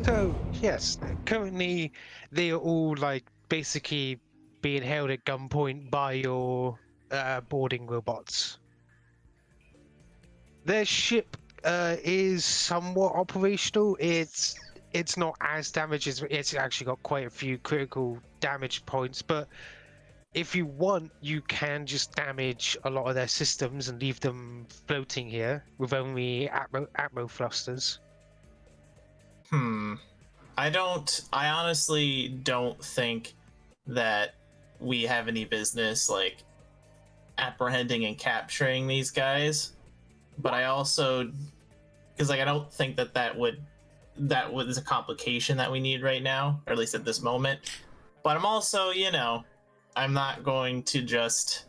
So, yes, currently they are all like basically being held at gunpoint by your boarding robots. Their ship is somewhat operational. It's not as damaged as it's actually got quite a few critical damage points, but if you want, you can just damage a lot of their systems and leave them floating here with only atmo thrusters. I honestly don't think that we have any business like apprehending and capturing these guys. But I also, because like I don't think that was a complication that we need right now, or at least at this moment. But I'm also, I'm not going to just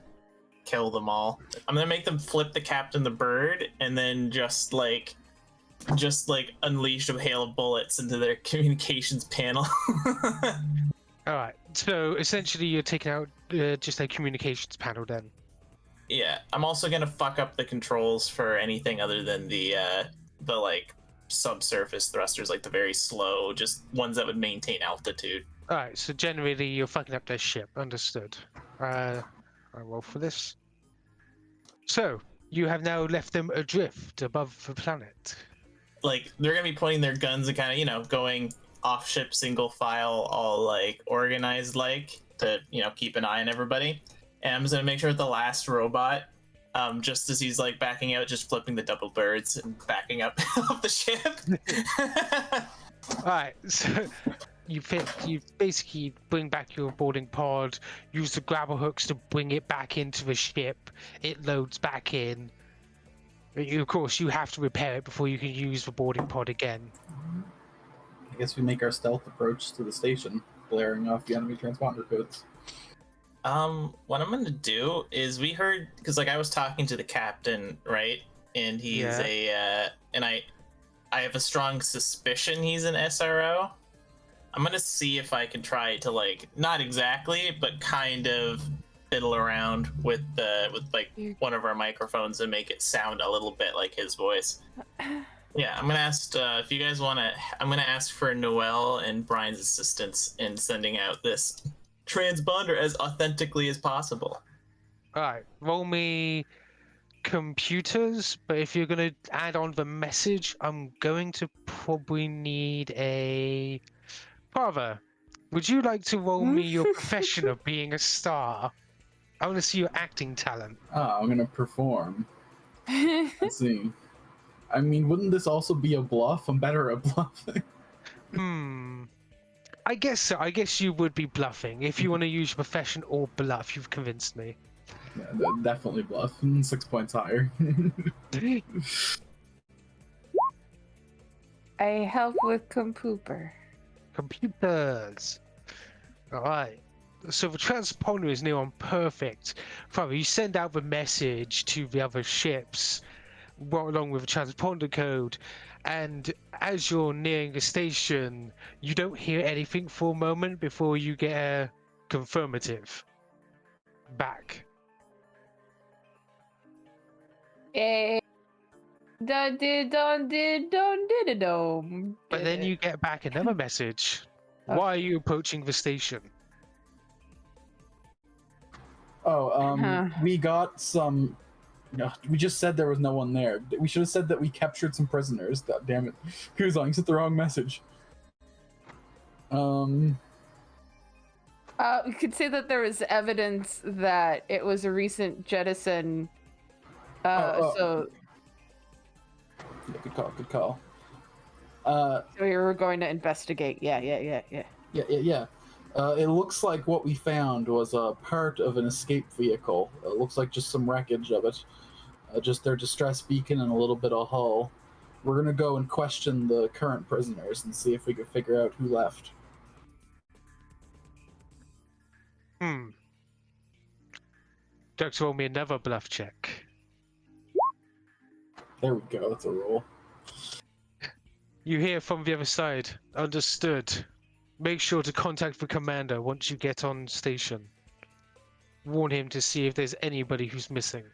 kill them all. I'm gonna make them flip the captain the bird, and then just like unleash a hail of bullets into their communications panel. All right. So essentially, you're taking out just a communications panel then. Yeah, I'm also gonna fuck up the controls for anything other than the like subsurface thrusters, like the very slow, just ones that would maintain altitude. All right. So generally, you're fucking up their ship. Understood. I roll for this. So you have now left them adrift above the planet. Like they're gonna be pointing their guns and kind of going off ship single file, all like organized, like to keep an eye on everybody. And I'm just gonna make sure that the last robot, just as he's like backing out, just flipping the double birds and backing up off the ship. All right. So you basically bring back your boarding pod, use the grabber hooks to bring it back into the ship. It loads back in. Of course, you have to repair it before you can use the boarding pod again. I guess we make our stealth approach to the station, blaring off the enemy transponder codes. What I'm gonna do is we heard, because like I was talking to the captain, right? And he's and I have a strong suspicion he's an SRO. I'm gonna see if I can try to like, not exactly, but kind of fiddle around with like one of our microphones and make it sound a little bit like his voice. Yeah, I'm gonna ask if you guys want to. I'm gonna ask for Noelle and Brian's assistance in sending out this transponder as authentically as possible. All right, roll me computers, but if you're going to add on the message, I'm going to probably need a Prava. Would you like to roll me your profession of being a star? I want to see your acting talent. I'm gonna perform. Let's see. I mean, wouldn't this also be a bluff? I'm better at bluffing. I guess so. I guess you would be bluffing. If you want to use your profession or bluff, you've convinced me. Yeah, definitely bluff. 6 points higher. I help with computers. All right. So the transponder is near on perfect. Prava, you send out the message to the other ships, along with the transponder code, and as you're nearing the station, you don't hear anything for a moment before you get a confirmative back. But But then you get back another message. Why are you approaching the station? We got some. No, we just said there was no one there. We should have said that we captured some prisoners. God damn it, Kuzon, you sent the wrong message. We could say that there was evidence that it was a recent jettison. So. Yeah, good call. So we were going to investigate. Yeah. Yeah. It looks like what we found was a part of an escape vehicle. It looks like just some wreckage of it. Just their distress beacon and a little bit of hull. We're gonna go and question the current prisoners and see if we can figure out who left. Ducks roll me another bluff check. There we go, that's a roll. You hear from the other side. Understood. Make sure to contact the commander once you get on station. Warn him to see if there's anybody who's missing.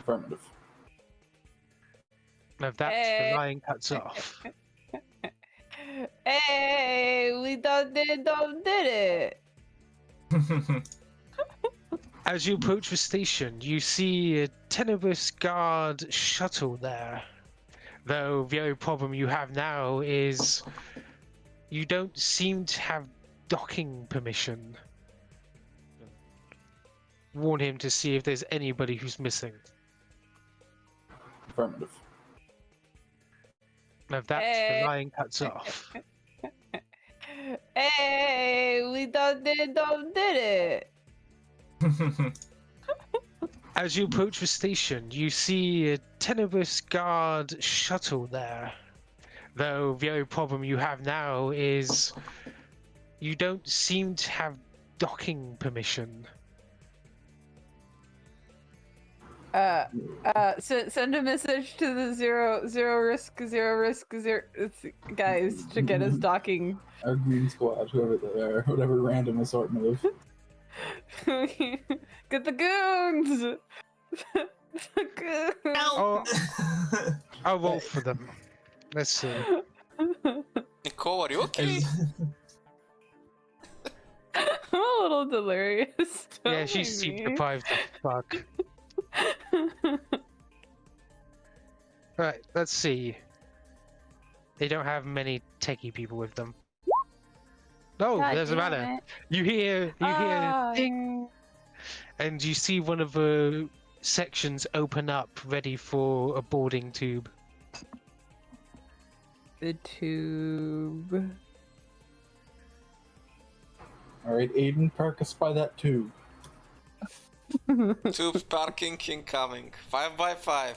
Affirmative. Now that's the line cuts off. Hey, we did it. As you approach the station, you see a tenebrous guard shuttle there. Though the only problem you have now is you don't seem to have docking permission. Warn him to see if there's anybody who's missing. Affirmative. Now that's Hey. the line cuts off. Hey, we did it. As you approach the station, you see a tenebrous guard shuttle there. Though the only problem you have now is you don't seem to have docking permission. Send a message to the zero risk guys to get us docking. Our green squad, whoever they are, whatever random assortment of. Get the goons! The goons! Oh, I'll roll for them. Let's see. Nicole, are you okay? I'm a little delirious. Yeah, Don't she make seemed me. deprived of fuck. Right, let's see. They don't have many techie people with them. No, God there's a damn matter. it. You hear Ah. ding, and you see one of the sections open up, ready for a boarding tube. The tube. Alright, Aiden, park us by that tube. Tube parking incoming. 5x5.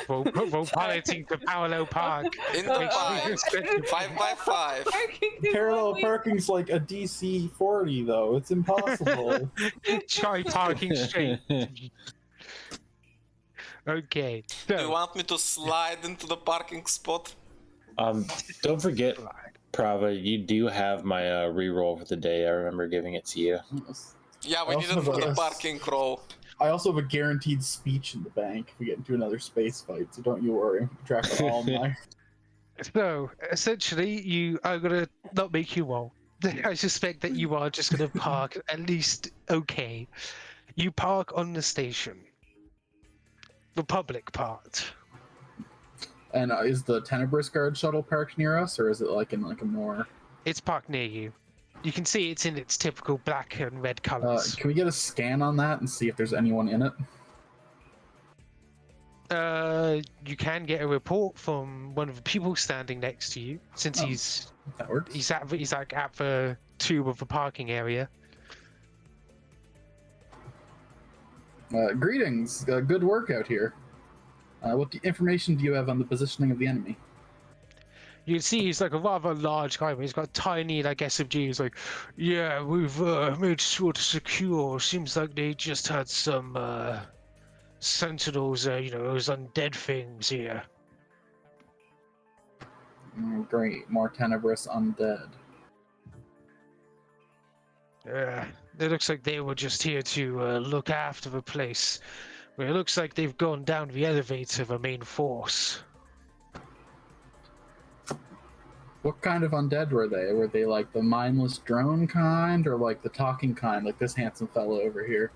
Roll piloting to Paolo Park. In the pipe. 5x5. Parallel parking's like a DC 40, though. It's impossible. Try parking straight. Okay. Do you So, want me to slide into the parking spot? Don't forget, Prava, you do have my reroll for the day. I remember giving it to you. Yeah, we I need it also for the have a- parking roll. I also have a guaranteed speech in the bank if we get into another space fight, so don't you worry. Track on all my. so essentially, you are gonna not make you roll. I suspect that you are just gonna park at least okay. You park on the station, the public part. And is the Tenebrous Guard shuttle parked near us, or is it like in like a more? It's parked near you. You can see it's in its typical black and red colors. Can we get a scan on that and see if there's anyone in it? You can get a report from one of the people standing next to you, since Oh. That works. he's like at the tube of the parking area. Greetings. Good work out here. What information do you have on the positioning of the enemy? You can see he's like a rather large guy, but he's got tiny, like, SMG. He's like, yeah, we've made sure to secure. Seems like they just had some sentinels, those undead things here. Great. More Tenebrous undead. Yeah, it looks like they were just here to look after the place. But it looks like they've gone down the elevator, the main force. What kind of undead were they? Were they like the mindless drone kind, or like the talking kind, like this handsome fellow over here?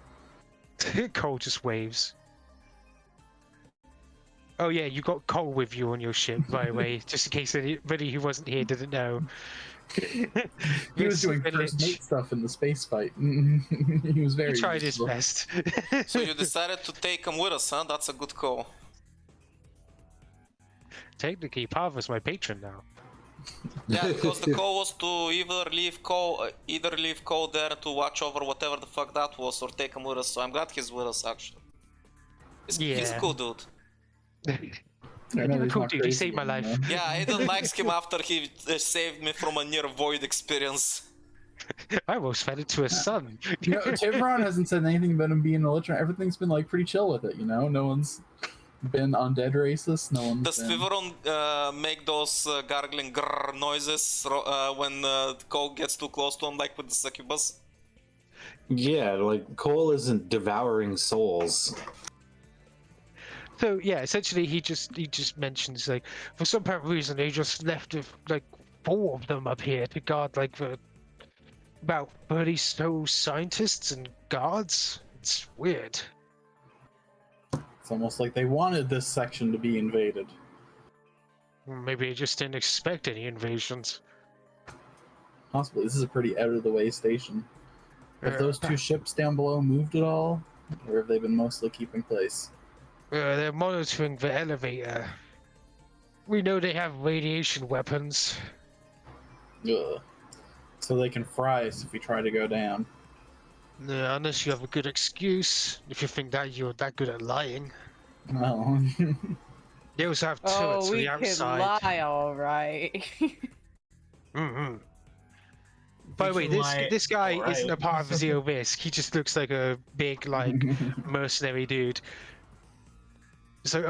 Cole just waves. Oh yeah, you got Cole with you on your ship, by the way, just in case anybody who wasn't here didn't know. He was doing first mate stuff in the space fight. He was very. He tried his useful. best. So you decided to take him with us, huh? That's a good call. Technically, Prava's my patron now. Yeah, because the call was to either leave Cole there to watch over whatever the fuck that was, or take him with us. So I'm glad he's with us actually. He's a Yeah. cool dude. I know You're a he's cool not dude, he crazy saved my life. anymore. Yeah, Aiden likes him after he saved me from a near void experience. I almost fed it to his son. You know, Thiveron hasn't said anything about him being illiterate. Everything's been like pretty chill with it, you know? No one's been undead racist. No one's Does been... Thiveron make those gargling grrr noises when Cole gets too close to him, like with the succubus? Yeah, like Cole isn't devouring souls. So yeah, essentially he just mentions like for some apparent reason they just left like 4 of them up here to guard like the about 30 so scientists and guards. It's weird. It's almost like they wanted this section to be invaded. Maybe they just didn't expect any invasions. Possibly. This is a pretty out of the way station. Have those 2 ships down below moved at all? Or have they been mostly keeping place? They're monitoring the elevator. We know they have radiation weapons. Ugh. So they can fry us if we try to go down. No, unless you have a good excuse. If you think that you're that good at lying. Well, They also have turrets Oh, on we the can outside. lie, all right. Mm-hmm. By the way, this guy isn't a part of Zero Risk. He just looks like a big, like, mercenary dude. It's like,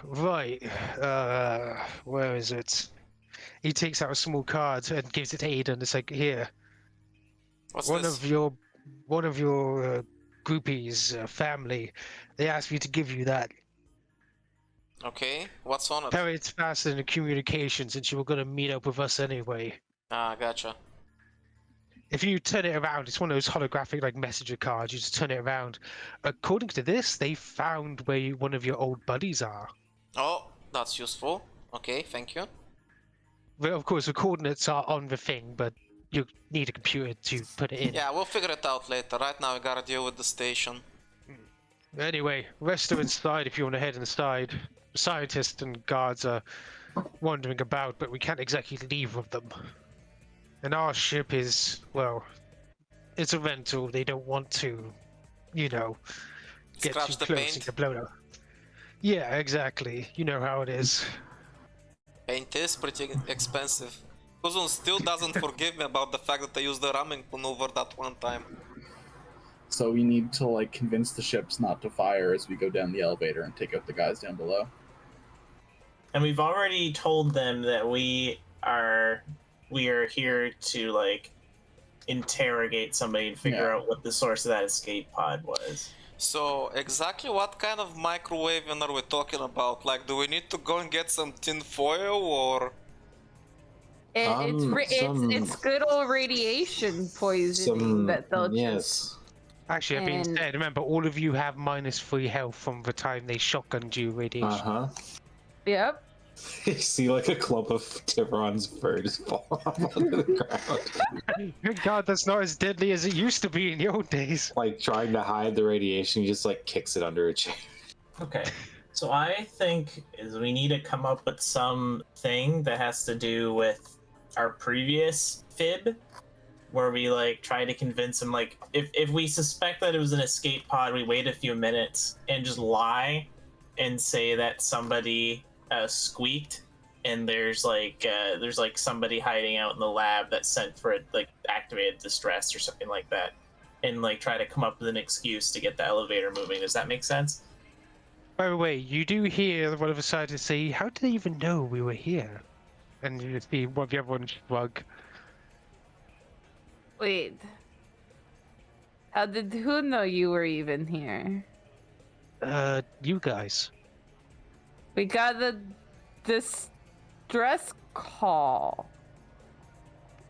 right. Where is it? He takes out a small card and gives it to Aiden. It's like, here. What's One this? of your groupies, family, they asked me to give you that. Okay, what's on it? Apparently it's faster than the communications, and you were going to meet up with us anyway. Ah, gotcha. If you turn it around, it's one of those holographic like messenger cards. You just turn it around. According to this, they found where one of your old buddies are. Oh, that's useful. Okay, thank you. Well, of course, the coordinates are on the thing, but you need a computer to put it in. Yeah, we'll figure it out later. Right now we gotta deal with the station. Anyway, rest are inside if you want to head inside. Scientists and guards are wandering about, but we can't exactly leave with them. And our ship is, well, it's a rental. They don't want to, you know, get Scratch too the close paint. and get blown up. Yeah, exactly. You know how it is. Paint is pretty expensive. Kuzon still doesn't forgive me about the fact that I used the ramming maneuver that one time. so we need to like convince the ships not to fire as we go down the elevator and take out the guys down below. And we've already told them that we are here to like interrogate somebody and figure out what the source of that escape pod was. So, exactly what kind of microwaving are we talking about? Like, do we need to go and get some tin foil, or...? It's good old radiation poisoning that they'll just... Actually, that being And- said, remember, all of you have -3 health from the time they shotgunned you radiation. Yep. You see like a clump of Thiveron's fur just fall off onto the ground. Good God, that's not as deadly as it used to be in the old days. Like trying to hide the radiation, he just like kicks it under a chair. Okay. So I think is we need to come up with something that has to do with our previous fib, where we like try to convince him, like if we suspect that it was an escape pod, we wait a few minutes and just lie and say that somebody squeaked and there's like somebody hiding out in the lab that sent for like activated distress or something like that, and like try to come up with an excuse to get the elevator moving. Does that make sense? By the way, you do hear one of the scientists say, "How did they even know we were here?" And you see one of the other ones shrug. Wait. Who know you were even here? You guys. We got the distress call.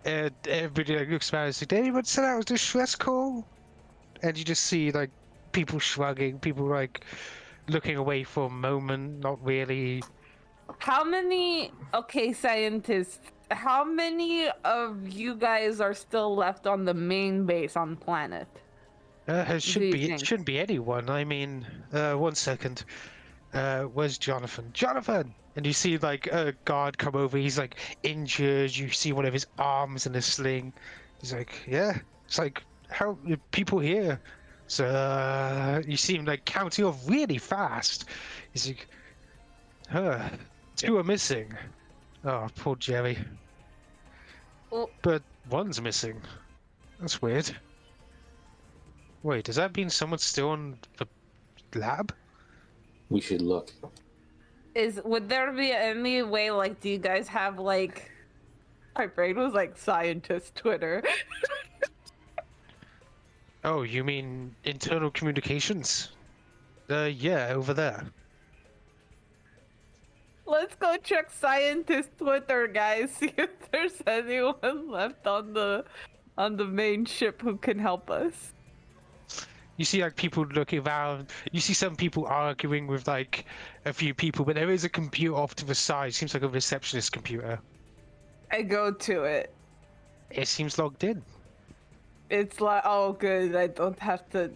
And everybody like, looks around and says, "Did anyone send out a distress call?" And you just see like people shrugging, people like looking away for a moment, not really. How many... Okay, scientists. How many of you guys are still left on the main base on planet? It you think? shouldn't be anyone. I mean, 1 second. Where's Jonathan? Jonathan! And you see like a guard come over. He's like injured. You see one of his arms in a sling. He's like, yeah. It's like, how people here? So you see him like counting off really fast. He's like, 2 are missing. Oh, poor Jerry. Oh. But 1's missing. That's weird. Wait, does that mean someone's still on the lab? We should look. Would there be any way, like, do you guys have, like... My brain was like scientist Twitter. Oh, you mean internal communications? Yeah, over there. Let's go check scientist Twitter, guys. See if there's anyone left on the main ship who can help us. You see like people looking around. You see some people arguing with like a few people, but there is a computer off to the side. Seems like a receptionist computer. I go to it. It seems logged in. It's like, oh good, I don't have to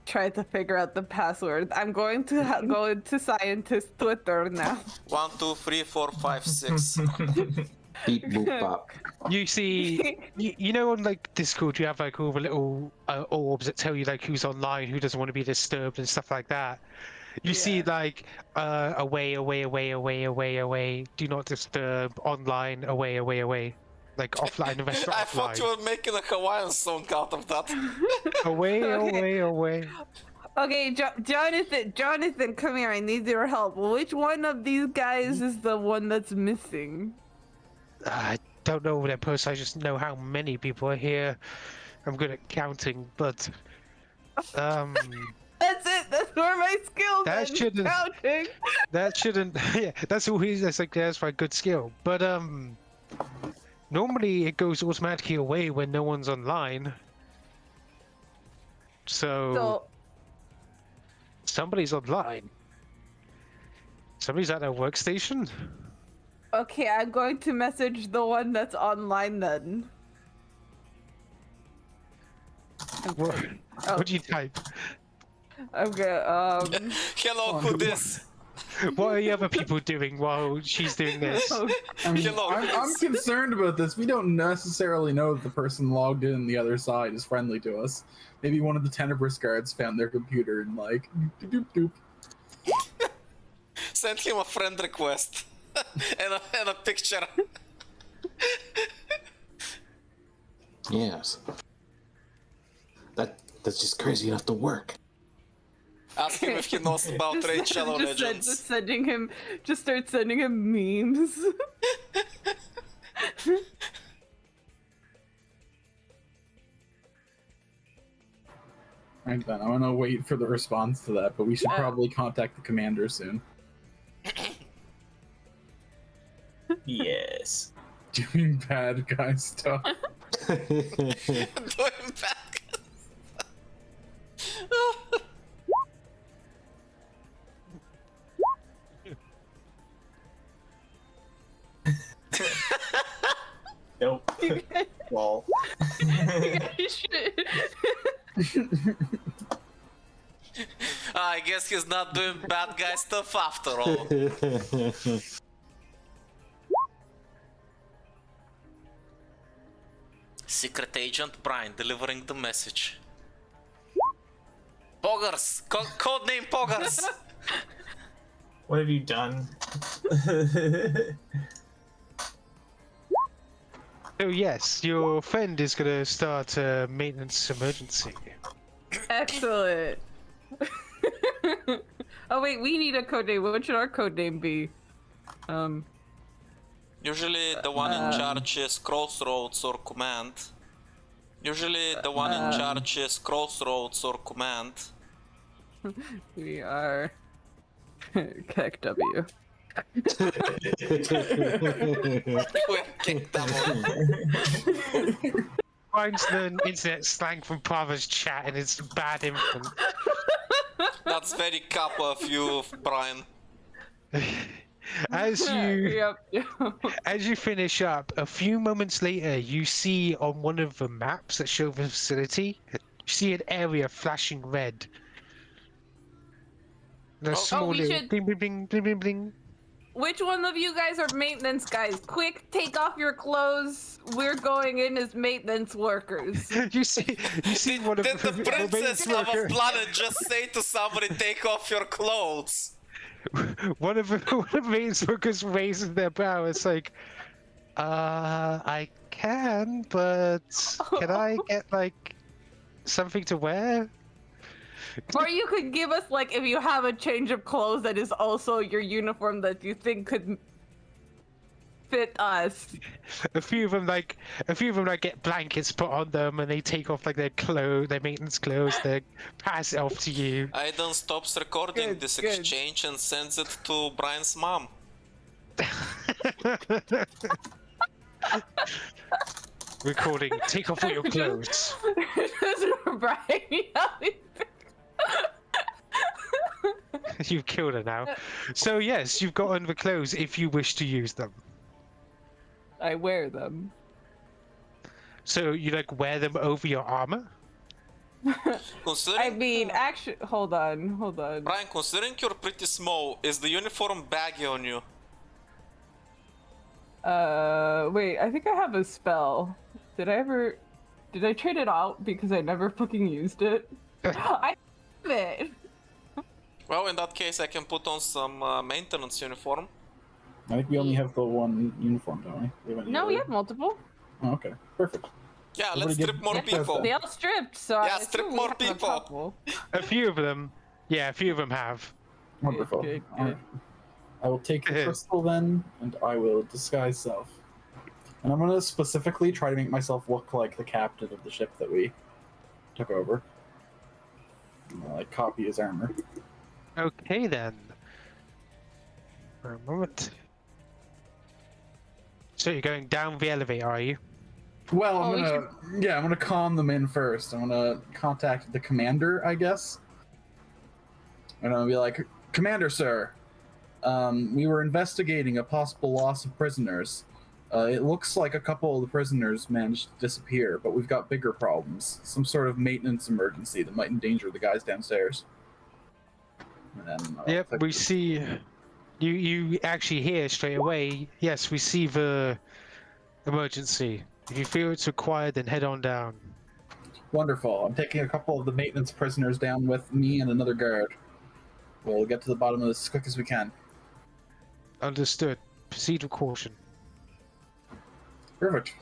try to figure out the password. I'm going to go into scientist Twitter now. 1, 2, 3, 4, 5, 6. Beep boop bop. You see, you know, on like Discord, you have like all the little orbs that tell you like who's online, who doesn't want to be disturbed, and stuff like that. You see like away, do not disturb, online, away, like offline, investor I offline. thought you were making a Hawaiian song out of that. away. Okay, Jonathan, come here. I need your help. Which one of these guys is the one that's missing? I don't know that person. I just know how many people are here. I'm good at counting, but That's it. That's where my skills. That shouldn't- counting. that shouldn't. Yeah, that's all he's. That's like that's my good skill. But normally it goes automatically away when no one's online. So somebody's online. Somebody's at their workstation. Okay, I'm going to message the one that's online then. What do you type? Okay, Hello, who this? What are the other people doing while she's doing this? I mean, Hello. I'm concerned about this. We don't necessarily know that the person logged in on the other side is friendly to us. Maybe one of the Tenebris guards found their computer and like, doop doop doop. Send him a friend request. and a picture. Yes. That's just crazy enough to work. Ask him if he knows about Raid Shadow Legends. Just start sending him memes. Right then, I'm gonna wait for the response to that, but we should probably contact the commander soon. Yes. Doing bad guy stuff. Doing back. Nope. Well. I guess he's not doing bad guy stuff after all. Secret Agent Bryn delivering the message. Poggers! Codename Poggers! What have you done? Oh yes, your friend is gonna start a maintenance emergency. Excellent. Oh wait, we need a code name. What should our code name be? Usually the one in charge is Crossroads or Command. We are KEKW. Finds the internet slang from Prava's chat and it's bad infant. That's very Kappa of you, Brian. As you Yep. as you finish up, a few moments later, you see on one of the maps that show the facility, you see an area flashing red. And a small we little should- bling bling bling bling bling bling. Which one of you guys are maintenance guys? Quick, take off your clothes. We're going in as maintenance workers. You see one of Did the the princess of a worker- planet just say to somebody, take off your clothes? one of the maintenance workers raises their brow. It's like, I can, but can I get like something to wear? Or you could give us, like, if you have a change of clothes that is also your uniform that you think could fit us. A few of them get blankets put on them, and they take off like their maintenance clothes. They pass it off to you. Aiden stops recording Good, this good. exchange and sends it to Brian's mom. Recording, take off all your clothes. Brian, You've killed her now. So yes, you've got on the clothes if you wish to use them. I wear them. So you like wear them over your armor? I mean, actually, hold on. Brian, considering you're pretty small, is the uniform baggy on you? Wait, I think I have a spell. Did I trade it out because I never fucking used it? I have it. Well, in that case, I can put on some maintenance uniform. I think we only have the one uniform, don't we? No, we have multiple. Oh, okay, perfect. Yeah, Everybody let's get- strip more get people. They all stripped, so Yeah, I strip assume we more have people. A couple. A few of them. Yeah, a few of them have. Wonderful. Good. All right. I will take the crystal then, and I will disguise self. And I'm gonna specifically try to make myself look like the captain of the ship that we took over. Like copy his armor. Okay then. For a moment. So you're going down the elevator, are you? Well, Oh, I'm gonna calm them in first. I'm gonna contact the commander, I guess. And I'll be like, Commander, sir, we were investigating a possible loss of prisoners. It looks like a couple of the prisoners managed to disappear, but we've got bigger problems. Some sort of maintenance emergency that might endanger the guys downstairs. And then, Yep, we see. You actually hear straight away. Yes, we see the emergency. If you feel it's required, then head on down. Wonderful. I'm taking a couple of the maintenance prisoners down with me and another guard. We'll get to the bottom of this as quick as we can. Understood. Proceed with caution. Perfect.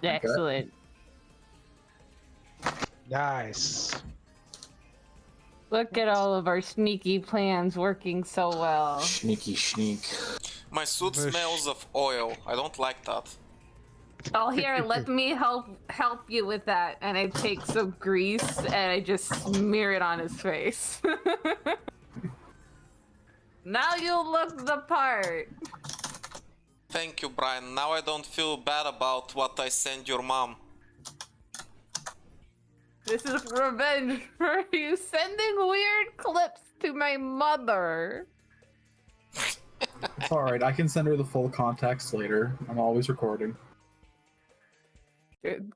Excellent. Nice. Look at all of our sneaky plans working so well. Sneaky sneak. My suit Mush. smells of oil. I don't like that. Oh, here, let me help you with that. And I take some grease and I just smear it on his face. Now you look the part. Thank you, Brian. Now I don't feel bad about what I send your mom. This is revenge for you sending weird clips to my mother. It's alright, I can send her the full context later. I'm always recording.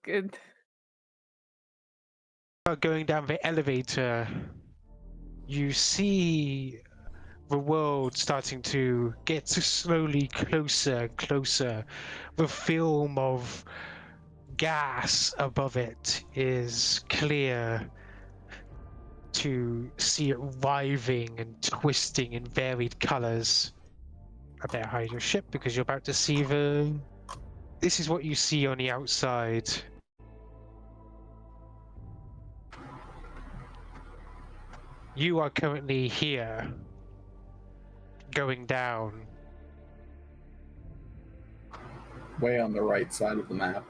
Good. Going down the elevator, you see the world starting to get slowly closer and closer. The film of gas above it is clear to see it writhing and twisting in varied colors. I better hide your ship because you're about to see the... This is what you see on the outside. You are currently here, going down. Way on the right side of the map.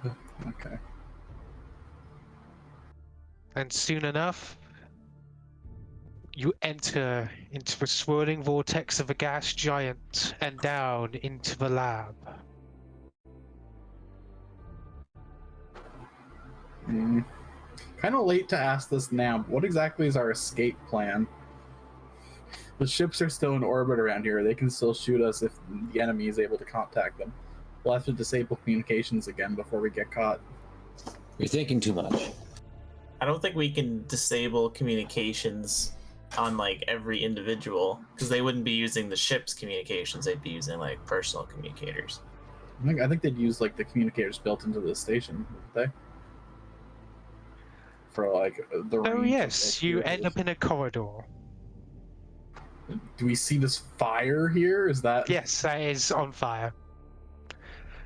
Okay. And soon enough, you enter into the swirling vortex of a gas giant and down into the lab. Kind of late to ask this now, but what exactly is our escape plan? The ships are still in orbit around here. They can still shoot us if the enemy is able to contact them. We'll have to disable communications again before we get caught. You're thinking too much. I don't think we can disable communications on like every individual because they wouldn't be using the ship's communications. They'd be using like personal communicators. I think they'd use like the communicators built into the station, wouldn't they? For like the range Oh of, yes, like, you vehicles. end up in a corridor. Do we see this fire here? Is that... Yes, that is on fire.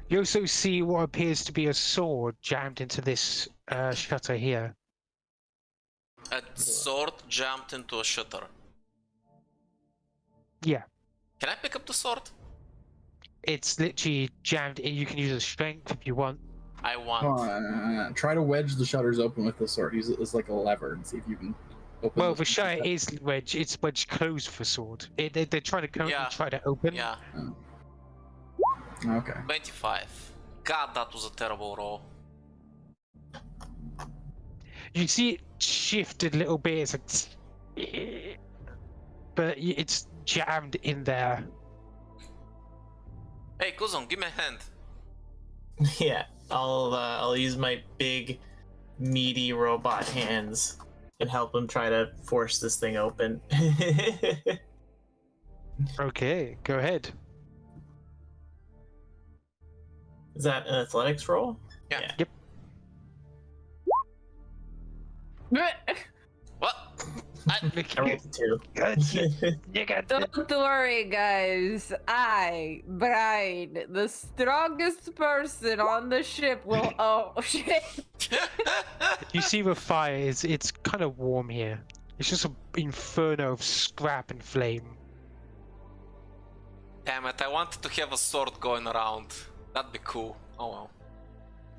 You also see what appears to be a sword jammed into this shutter here. A sword jumped into a shutter. Yeah, Can I pick up the sword? it's literally jammed in. You can use a strength if you want. I want. Try to wedge the shutters open with the sword. Use it as like a lever and see if you can open. Well, the shutter is wedged. It's wedged closed for sword. They're trying to currently Yeah. try to open. Yeah. Okay. 25. God, that was a terrible roll. You see it shifted a little bit. It's like, but it's jammed in there. Hey, Kuzon, give me a hand. Yeah, I'll use my big, meaty robot hands and help him try to force this thing open. Okay, go ahead. Is that an athletics roll? Yeah. Yep. What? I rolled a 2. You got Don't worry, guys. I, Bryn, the strongest person on the ship, will. Oh shit! You see the fire it's kind of warm here. It's just an inferno of scrap and flame. Damn it, I wanted to have a sword going around. That'd be cool. Oh well.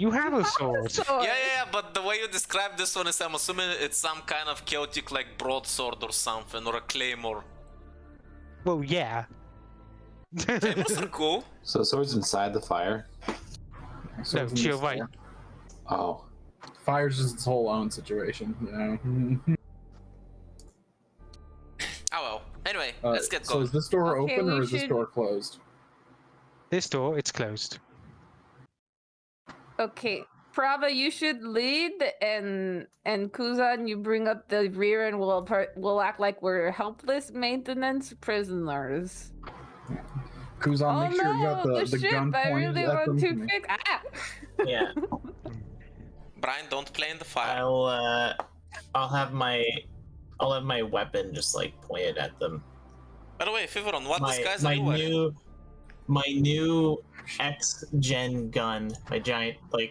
You have a sword. Yeah, but the way you describe this one is, I'm assuming it's some kind of chaotic, like, broadsword or something, or a claymore. Well, yeah. Claymores are cool. So sword's inside the fire. No, to your right. Oh. Fire's just its whole own situation, you know. Oh well. Anyway, let's get So going. is this door Okay, open or we is this should- door closed? This door, it's closed. Okay, Prava, you should lead, and Kuzon, you bring up the rear, and we'll act like we're helpless maintenance prisoners. Kuzon, make sure you got the ship! gun I pointed really at want them to for me. fix. Ah! Yeah. Bryn, don't play in the fire. I'll have my weapon just like pointed at them. By the way, Thiveron, what disguise are my you wearing? my new X-gen gun, my giant my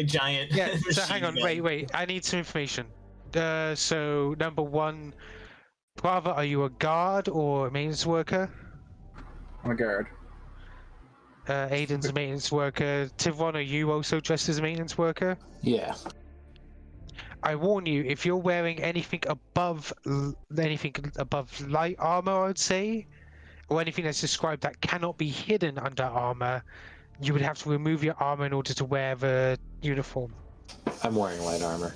giant. Yeah, so machine hang on, gun. wait. I need some information. So, number one, Prava, are you a guard or a maintenance worker? I'm a guard. Aiden's a maintenance worker. Thiveron, are you also dressed as a maintenance worker? Yeah. I warn you, if you're wearing anything above light armor, I'd say, or anything that's described that cannot be hidden under armor, you would have to remove your armor in order to wear the uniform. I'm wearing light armor.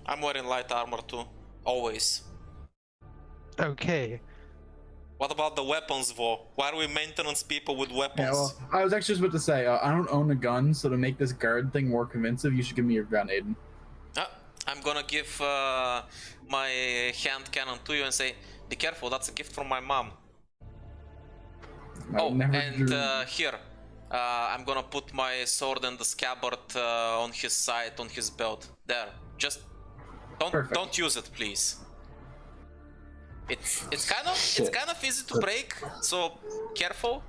I'm wearing light armor too. Always. Okay. What about the weapons, though? Why are we maintenance people with weapons? Yeah, well, I was actually just about to say, I don't own a gun, so to make this guard thing more convincing, you should give me your gun, Aiden. I'm gonna give my hand cannon to you and say, be careful, that's a gift from my mom. I never drew- Here, I'm gonna put my sword in the scabbard on his side, on his belt. There, just Perfect. don't use it, please. It's kind of easy to break, so careful.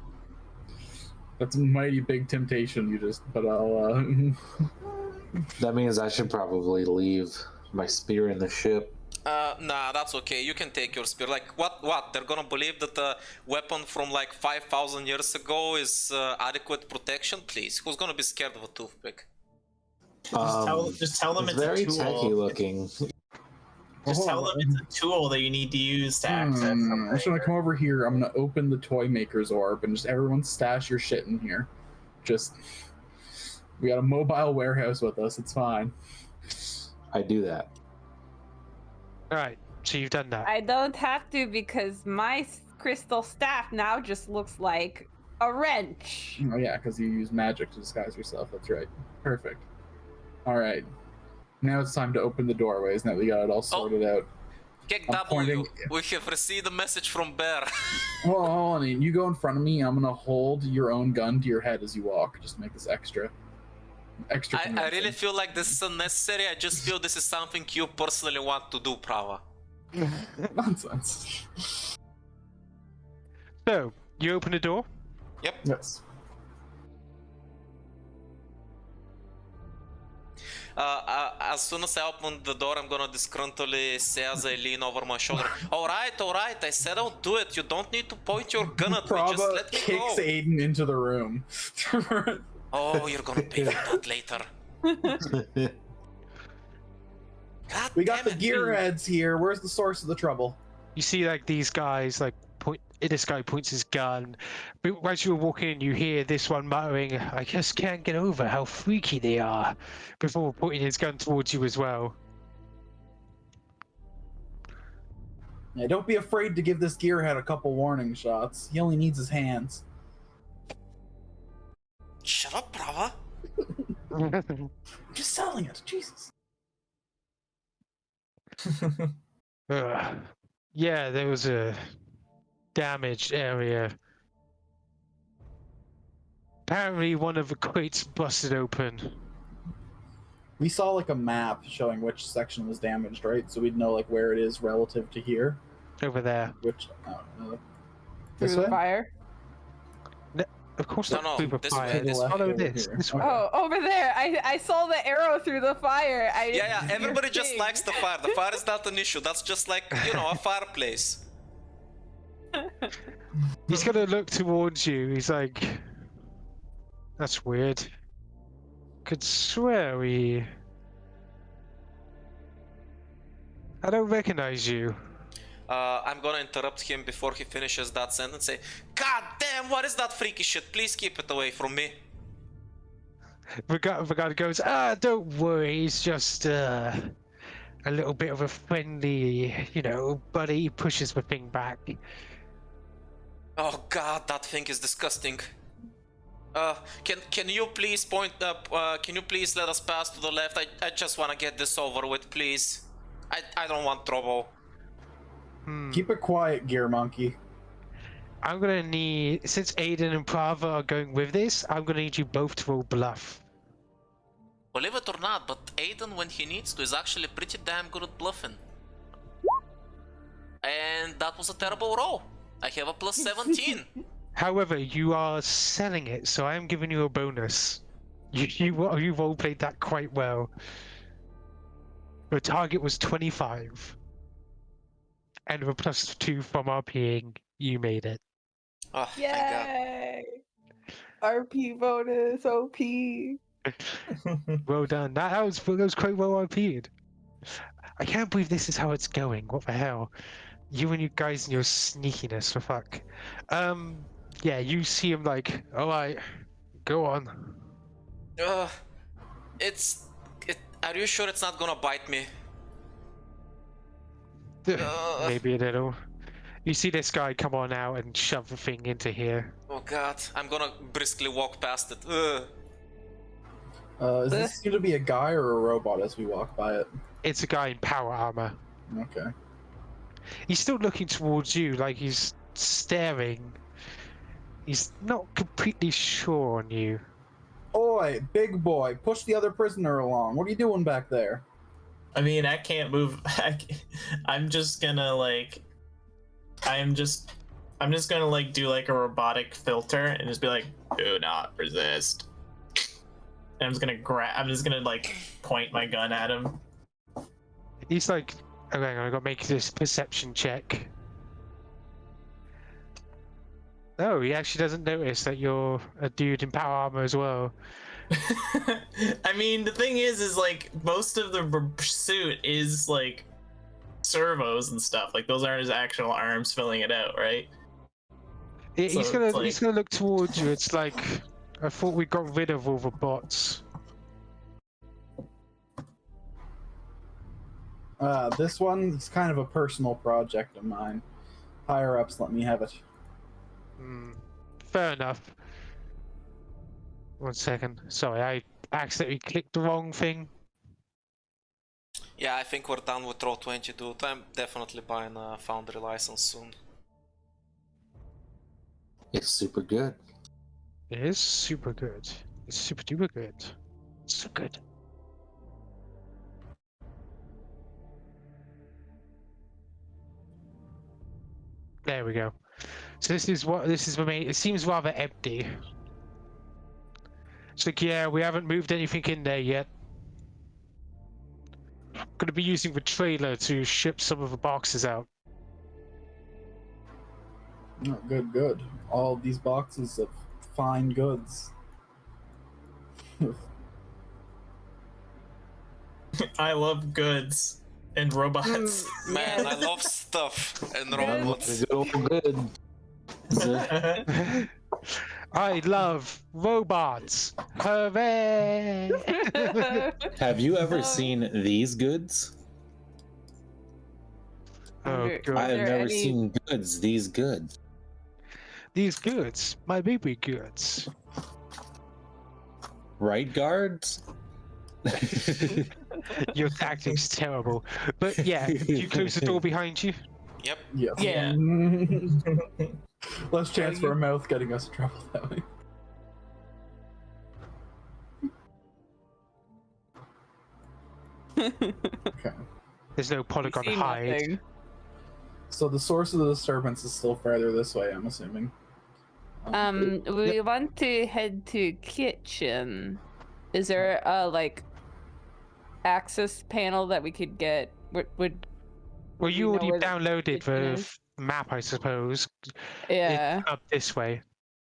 That's a mighty big temptation you just, but I'll, That means I should probably leave my spear in the ship. Nah, that's okay. You can take your spear. Like, what? They're gonna believe that a weapon from like 5,000 years ago is adequate protection? Please, who's gonna be scared of a toothpick? Just tell them it's very a tool. techy looking. Just tell them it's a tool that you need to use to access something. I'm just gonna come over here, I'm gonna open the toy maker's orb, and just everyone stash your shit in here. Just, we got a mobile warehouse with us, it's fine. I do that. Alright, so you've done that. I don't have to because my crystal staff now just looks like a wrench. Oh yeah, because you use magic to disguise yourself, that's right. Perfect. Alright. Now it's time to open the doorways, now that we got it all sorted out. Kick I'm W. pointing- We have received a message from Bear. Hold on, Aiden. You go in front of me, I'm gonna hold your own gun to your head as you walk, just to make this extra I convincing. really feel like this is unnecessary. I just feel this is something you personally want to do, Prava. Nonsense. So, you open the door? Yes. As soon as I open the door, I'm gonna disgruntledly say as I lean over my shoulder, Alright, I said I'll do it. You don't need to point your gun at me, just Prava let me kicks go. Aiden into the room. Oh, you're gonna pay for that later. God We got damn the it. gearheads here. Where's the source of the trouble? You see like these guys like This guy points his gun. But as you're walking in, you hear this one muttering, "I just can't get over how freaky they are," before pointing his gun towards you as well. Yeah, don't be afraid to give this gearhead a couple warning shots. He only needs his hands. Shut up, Prava. I'm just selling it. Jesus. Yeah, there was a damaged area. Apparently, one of the crates busted open. We saw like a map showing which section was damaged, right? So we'd know like where it is relative to here. Over there. Which Through this the way? fire. Of course No, not. no, Through the this fire. way, this way. Follow Over this. here. This way. Oh, over there. I saw the arrow through the fire. I didn't Yeah, see everybody your just thing. likes the fire. The fire is not an issue. That's just like, you know, a fireplace. He's gonna look towards you. He's like, "That's weird. Could swear I don't recognize you." I'm gonna interrupt him before he finishes that sentence. Say, God damn, what is that freaky shit? Please keep it away from me. The guy goes, "Don't worry. It's just a little bit of a friendly, buddy." He pushes the thing back. Oh God, that thing is disgusting. Can you please point up? Can you please let us pass to the left? I just wanna get this over with, please. I don't want trouble. Keep it quiet, Gear Monkey. I'm gonna need, since Aiden and Prava are going with this, I'm gonna need you both to roll bluff. Believe it or not, but Aiden, when he needs to, is actually pretty damn good at bluffing. And that was a terrible roll. I have a plus 17. However, you are selling it, so I am giving you a bonus. You role played that quite well. The target was 25. And with a +2 from RPing, you made it. Oh, thank God. Yay! RP bonus, OP. Well done. That was quite well RP'd. I can't believe this is how it's going. What the hell? You and you guys and your sneakiness, for fuck. Yeah, you see him like, alright, go on. Are you sure it's not gonna bite me? Maybe a little. You see this guy come on out and shove the thing into here. Oh God, I'm gonna briskly walk past it. Is this going to be a guy or a robot as we walk by it? It's a guy in power armor. Okay. He's still looking towards you, like he's staring. He's not completely sure on you. Oi, big boy, push the other prisoner along. What are you doing back there? I mean, I can't move. I'm just gonna like, I'm just gonna like do like a robotic filter and just be like, do not resist. And I'm just gonna like point my gun at him. He's like, okay, I gotta make this perception check. Oh, he actually doesn't notice that you're a dude in power armor as well. I mean, the thing is like most of the suit is like servos and stuff. Like those aren't his actual arms filling it out, right? He's So it's gonna look towards you. It's like, I thought we got rid of all the bots. This one is kind of a personal project of mine. Higher ups let me have it. Fair enough. 1 second. Sorry, I accidentally clicked the wrong thing. Yeah, I think we're done with Row 20, dude. I'm definitely buying a Foundry license soon. It's super good. It is super good. It's super duper good. So good. There we go. So this is the main. It seems rather empty. It's like, yeah, we haven't moved anything in there yet. Gonna be using the trailer to ship some of the boxes out. Oh, good. All these boxes of fine goods. I love goods. And robots. Man, I love stuff and robots. Good. I love robots. Hooray! Have you ever seen these goods? Oh, Is God. I have there never any- seen goods. These goods. These goods, my baby goods. Right guards? Your tactic's terrible. But yeah, you close the door behind you. Yep. Yes. Yeah. Less chance for a mouth getting us in trouble that way. Okay. There's no polygon See hide. nothing. So the source of the disturbance is still farther this way, I'm assuming. We want to head to kitchen. Is there a like access panel that we could get? Would Well, you know already where the downloaded kitchen the is? map, I suppose. yeah. It's up this way,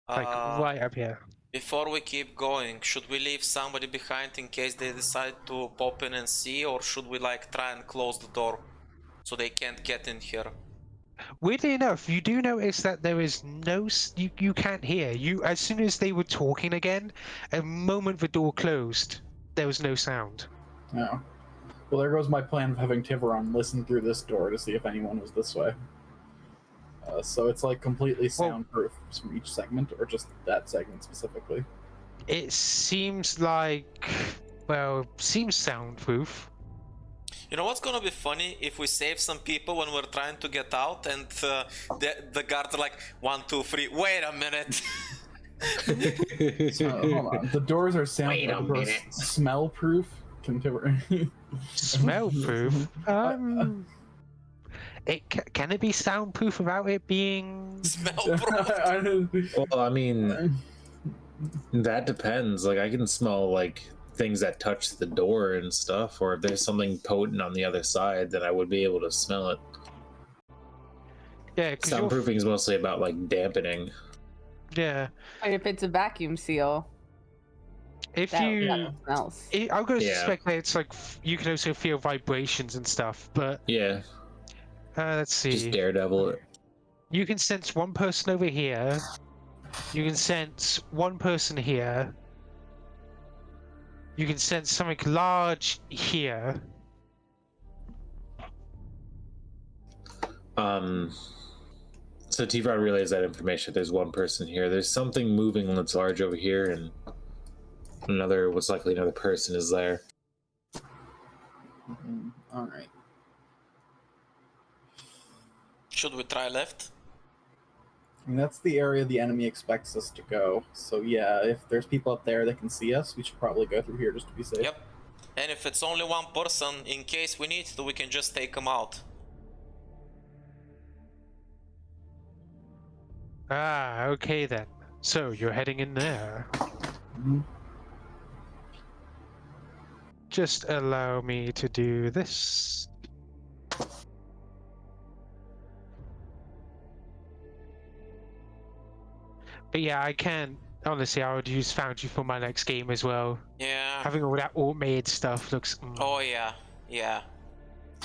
like right up here. Before we keep going, should we leave somebody behind in case they decide to pop in and see, or should we like try and close the door so they can't get in here? Weirdly enough, you do notice that there is no you can't hear. As soon as they were talking again, a moment the door closed, there was no sound. No. Well, there goes my plan of having Thiveron listen through this door to see if anyone was this way. So it's like completely soundproof from each segment, or just that segment specifically. It seems like, well, seems soundproof. You know what's gonna be funny if we save some people when we're trying to get out, and the guards are like 1, 2, 3. Wait a minute. Hold on. The doors are Wait a minute. smell proof. Can Thiveron? Smell proof. Can it be soundproof without it being? Smell proof. Well, I mean, that depends. Like, I can smell like things that touch the door and stuff, or if there's something potent on the other side, then I would be able to smell it. Yeah, because Soundproofing is mostly about like dampening. yeah. Or if it's a vacuum seal, If that you, smells. I'm gonna Yeah. suspect that it's like you can also feel vibrations and stuff. But Yeah, let's see. just daredevil it. You can sense one person over here. You can sense one person here. You can sense something large here. So Thiveron relays that information. There's one person here. There's something moving that's large over here, and what's likely another person is there. All right. Should we try left? I mean, that's the area the enemy expects us to go. So yeah, if there's people up there that can see us, we should probably go through here just to be safe. Yep. And if it's only one person, in case we need to, we can just take them out. Ah, okay then. So you're heading in there. Mhm. Just allow me to do this. But yeah, I can. Honestly, I would use Foundry for my next game as well. Yeah. Having all that automated stuff looks. Oh yeah, yeah.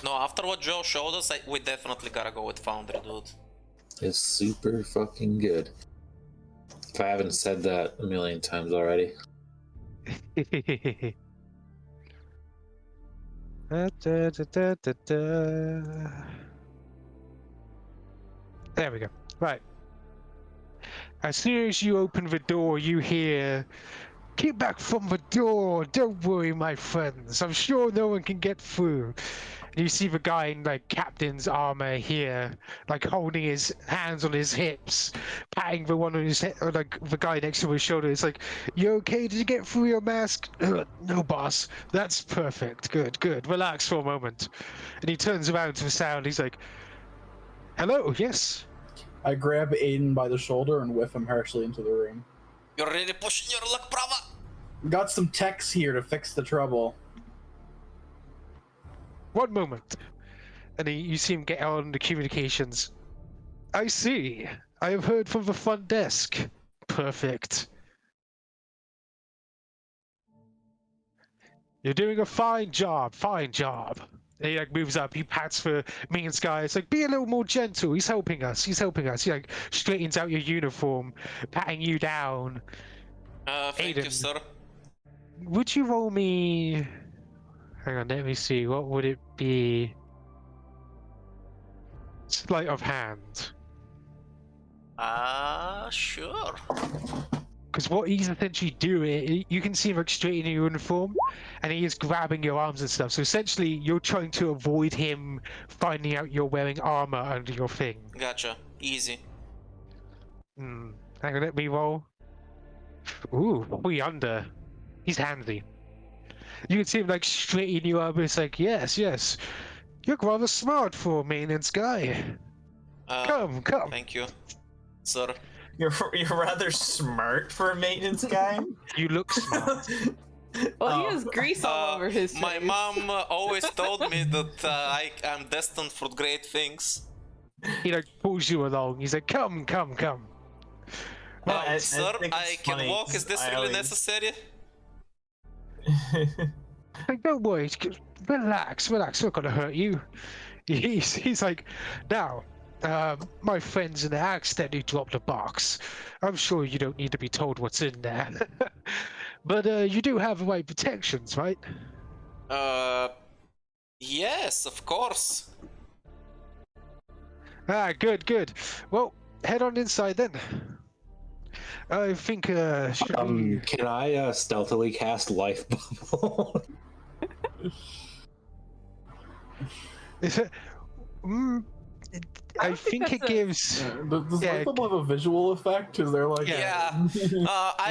No, after what Joe showed us, we definitely gotta go with Foundry, dude. It's super fucking good. If I haven't said that a million times already. Da, da, da, da, da, da. There we go. Right. As soon as you open the door, you hear, "Get back from the door! Don't worry, my friends. I'm sure no one can get through." And you see the guy in like captain's armor here, like holding his hands on his hips, patting the one on his head, or like the guy next to his shoulder. It's like, "You okay? Did you get through your mask?" "No, boss. That's perfect. Good, good. Relax for a moment." And he turns around to the sound. He's like, "Hello, yes." I grab Aiden by the shoulder and whiff him harshly into the room. You're really pushing your luck, Prava! Got some techs here to fix the trouble. One moment. And you see him get on the communications. "I see. I have heard from the front desk. Perfect. You're doing a fine job, fine job. And he like moves up. He pats for me and Sky. It's like, be a little more gentle. He's helping us. He's helping us. He like straightens out your uniform, patting you down. Thank Aiden. you, sir. Would you roll me? Hang on, let me see. What would it be? Sleight of hand. Sure. Because what he's essentially doing, you can see him like straight in your uniform, and he is grabbing your arms and stuff. So essentially, you're trying to avoid him finding out you're wearing armor under your thing. Gotcha. Easy. Hang on, let me roll. Ooh, 3 under. He's handy. You can see him like straight in your arm. It's like, yes, yes. You're rather smart for a maintenance guy. Come. Thank you, sir. You're rather smart for a maintenance guy. You look smart. Well, he has grease all over his face. My mom always told me that I'm destined for great things. He like pulls you along. He's like, come. Sir, I can funny, walk. Is this I really always- necessary? Like, don't worry. Relax. We're not gonna hurt you. He's like, now, my friends in the accidentally dropped a box. I'm sure you don't need to be told what's in there. But you do have the right protections, right? Yes, of course. Ah, good. Well, head on inside then. I think, should we... Can I stealthily cast Life Bubble? I think it gives... Does Life Bubble have a visual effect? Is there like... Yeah.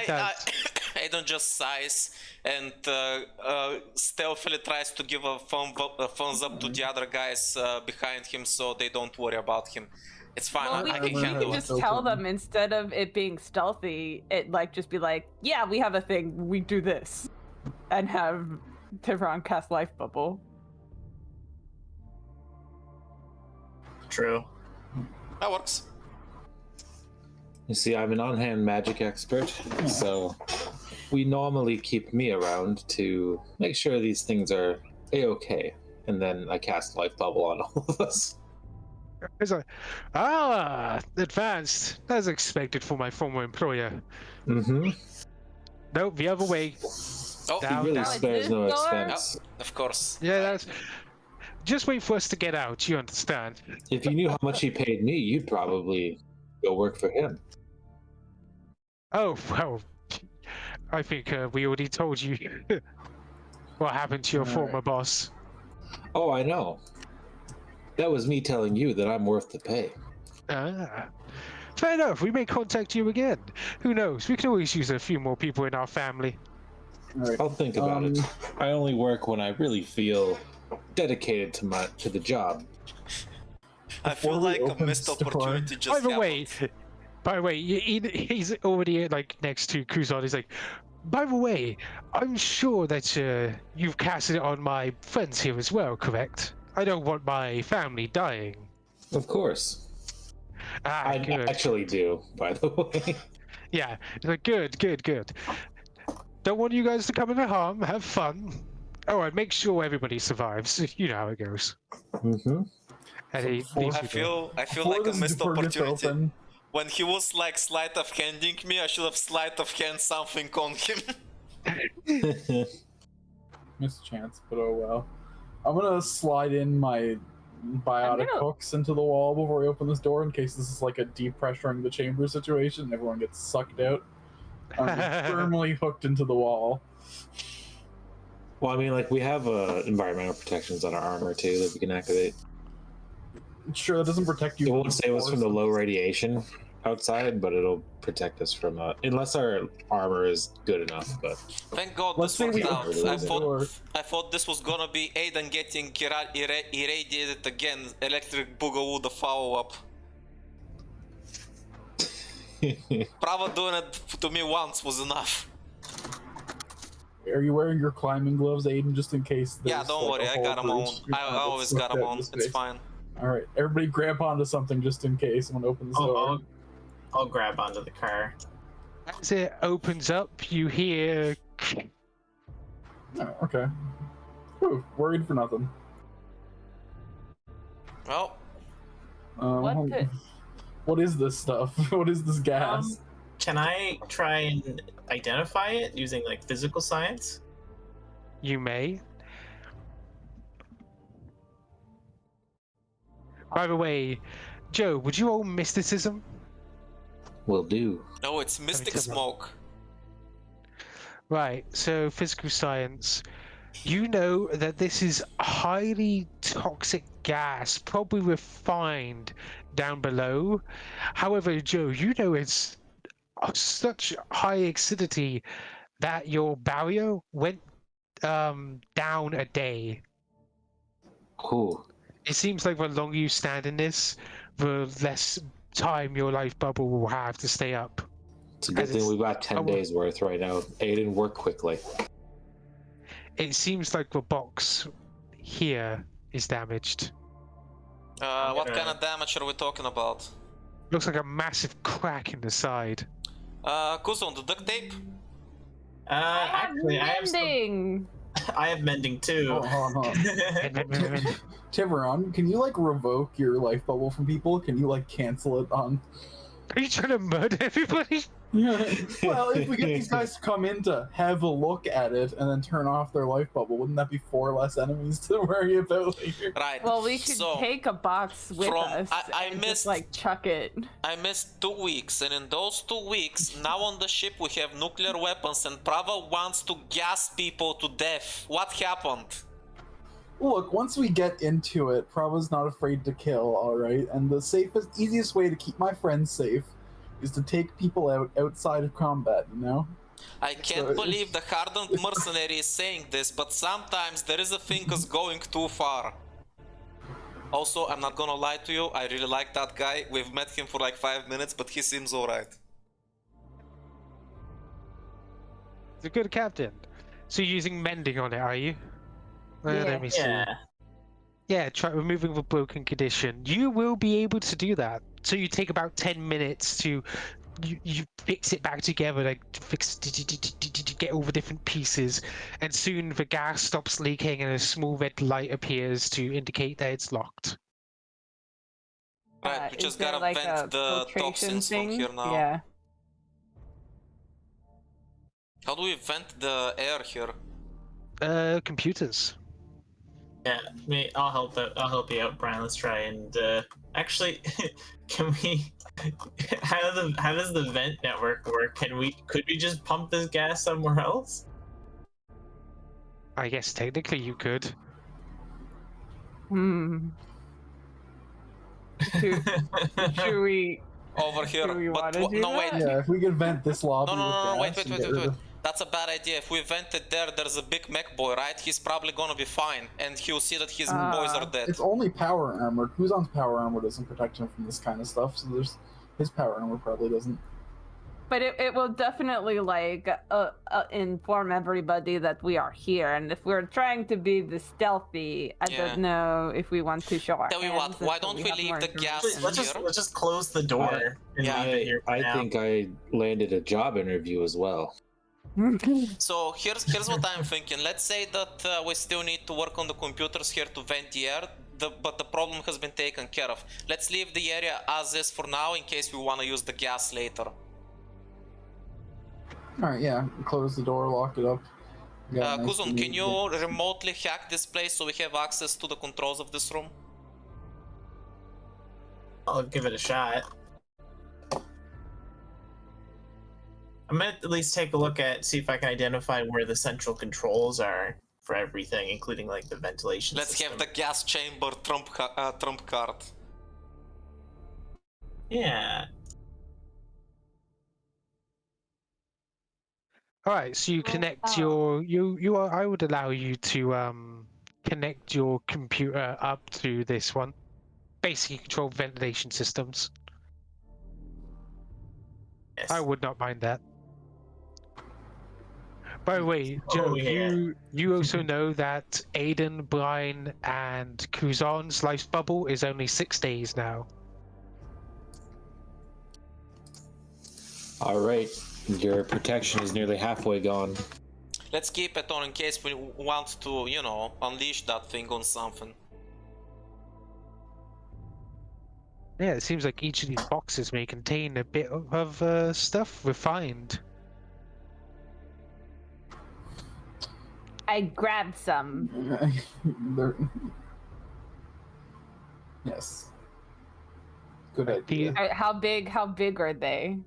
does. Aiden just sighs and stealthily tries to give a thumbs up to the other guys behind him, so they don't worry about him. It's fine. Well, I can we handle can it. just tell them instead of it being stealthy, it like just be like, yeah, we have a thing, we do this, and have Thiveron cast Life Bubble. True. That works. You see, I'm an on-hand magic expert, so we normally keep me around to make sure these things are a-okay, and then I cast Life Bubble on all of us. It's like, advanced. As expected for my former employer. Mm-hmm. No, the other way. Oh, He Down, really down. spares no This door? expense. of course. Yeah, that's... Just wait for us to get out, you understand? If you knew how much he paid me, you'd probably go work for him. Oh, well, I think we already told you what happened to your former boss. Oh, I know. That was me telling you that I'm worth the pay. Ah. Fair enough, we may contact you again. Who knows, we can always use a few more people in our family. All right. I'll think about it. I only work when I really feel dedicated to the job. I feel Before we like a open missed the store- opportunity just By the way, he's already like next to Kuzon. He's like, by the way, I'm sure that you've casted it on my friends here as well, correct? I don't want my family dying. Of course. I Good. actually do, by the way. Yeah, he's like, good. Don't want you guys to come into harm. Have fun. Oh, and make sure everybody survives. You know how it goes. Mm-hmm. And he Before- leaves I you feel Before like a this missed door gets opportunity. open, When he was like sleight of handing me, I should have sleight of hand something on him. missed a chance, but oh well. I'm gonna slide in my biotic hooks into the wall before we open this door in case this is like a depressuring the chamber situation and everyone gets sucked out. I'm firmly hooked into the wall. Well, I mean, like, we have environmental protections on our armor, too, that we can activate. Sure, that doesn't protect you. It won't save us from the low radiation outside, but it'll protect us from unless our armor is good enough. But Thank God Let's this say we worked out. open the door. I thought this was gonna be Aiden getting irradiated again. Electric Boogaloo the follow-up. Prava doing it to me once was enough. Are you wearing your climbing gloves, Aiden, just in case? Yeah, there's, don't like, worry, a I hole got them on. breached? I always got them on. It's fine. All right, everybody, grab onto something just in case someone opens the door. I'll grab onto the car. As it opens up, you hear... Oh, okay. Whew, worried for nothing. Well, What is this stuff? What is this gas? Can I try and identify it using like physical science? You may. By the way, Joe, would you roll mysticism? Will do. no, it's Mystic tell you. Smoke. Right, so physical science. You know that this is highly toxic gas, probably refined down below. However, Joe, you know it's of such high acidity that your barrier went down a day. Cool. It seems like the longer you stand in this, the less time your life bubble will have to stay up. It's a good As thing it's- we've got 10 days worth right now. Aiden, work quickly. It seems like the box here is damaged. What kind of damage are we talking about? Looks like a massive crack in the side. Kuzon, the duct tape? Actually, Mending. I have mending too. Hold on. Thiveron, can you like revoke your life bubble from people? Can you like cancel it on? Are you trying to murder everybody? Well, if we get these guys to come in to have a look at it and then turn off their life bubble, wouldn't that be 4 less enemies to worry about later? Right. Well, we could so, take a box with us I and missed just like chuck it. I missed 2 weeks, and in those 2 weeks, now on the ship we have nuclear weapons, and Prava wants to gas people to death. What happened? Look, once we get into it, Prava's not afraid to kill, alright? And the safest, easiest way to keep my friends safe is to take people out outside of combat, you know? I can't So- believe the hardened mercenary is saying this, but sometimes there is a thing is going too far. Also, I'm not gonna lie to you, I really like that guy. We've met him for like 5 minutes, but he seems alright. It's a good captain. So you're using mending on it, are you? Let me see. Yeah. Yeah, try removing the broken condition. You will be able to do that. So you take about 10 minutes to you fix it back together, like fix get all the different pieces, and soon the gas stops leaking and a small red light appears to indicate that it's locked. Right, we Is just there, gotta like, vent a the filtration toxins from thing? here now. Yeah. How do we vent the air here? Computers. Yeah, I'll help out. I'll help you out, Brian. Let's try and actually, can we? How does the vent network work? Could we just pump this gas somewhere else? I guess technically you could. Should we? Over here, Do we but wanna do no that? wait. Yeah, if we could vent this lobby No, with wait, gas wait, and wait, get wait, rid wait. of- That's a bad idea. If we vent it there, there's a big mech boy, right? He's probably gonna be fine, and he'll see that his boys are dead. It's only power armor. Kuzon's power armor doesn't protect him from this kind of stuff, so his power armor probably doesn't. But it will definitely like inform everybody that we are here, and if we're trying to be the stealthy, I Yeah. don't know if we want to show our Tell you hands what, why until don't we have leave more the gas information. Let's just close the door and Yeah, leave it here for I now. think I landed a job interview as well. So here's what I'm thinking. Let's say that we still need to work on the computers here to vent the air, but the problem has been taken care of. Let's leave the area as is for now in case we want to use the gas later. Alright, yeah. Close the door, lock it up. Yeah, nice Kuzon, to can meet you remotely hack this place so we have access to the controls of this room? I'll give it a shot. I'm gonna at least take a look see if I can identify where the central controls are for everything, including like the ventilation Let's system. have the gas chamber trump card. Yeah. All right, so you connect your I would allow you to connect your computer up to this one. Basically control ventilation systems. Yes. I would not mind that. By the way, Joe, yeah. you also know that Aiden, Bryn, and Kuzon's life bubble is only 6 days now. All right, your protection is nearly halfway gone. Let's keep it on in case we want to, you know, unleash that thing on something. Yeah, it seems like each of these boxes may contain a bit of stuff refined. I grabbed some. They're- Yes. Good idea. How big are they?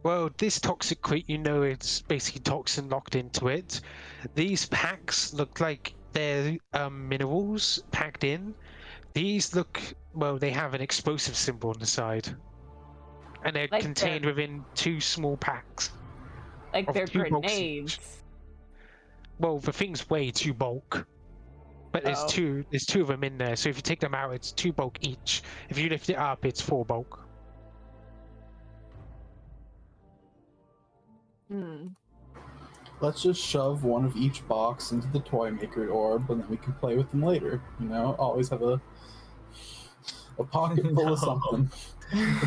Well, this toxic crate, you know, it's basically toxin locked into it. These packs look like they're minerals packed in. These look, well, they have an explosive symbol on the side. And they're Like contained within 2 small packs. Like Of they're 2 boxes. grenades. Well, the thing's way 2 bulk. But there's Oh. there's 2 of them in there, so if you take them out, it's 2 bulk each. If you lift it up, it's 4 bulk. Hmm. Let's just shove one of each box into the toy maker orb, and then we can play with them later. You know, always have a pocket full of No. something.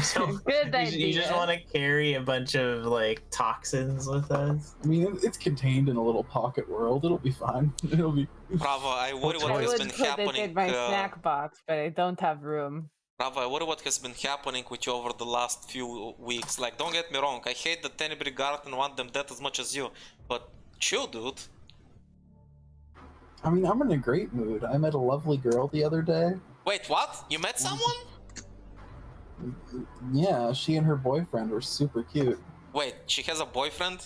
So, Good you just idea. want to carry a bunch of like toxins with us? I mean, it's contained in a little pocket world. It'll be fine. It'll be. Bravo, I worry what I has would been put it happening. in my snack box, but I don't have room. Bravo, I wonder what has been happening with you over the last few weeks. Like, don't get me wrong, I hate the Tenebrae Guard and want them dead as much as you, but chill, dude. I mean, I'm in a great mood. I met a lovely girl the other day. Wait, what? You met someone? Yeah, she and her boyfriend were super cute. Wait, she has a boyfriend?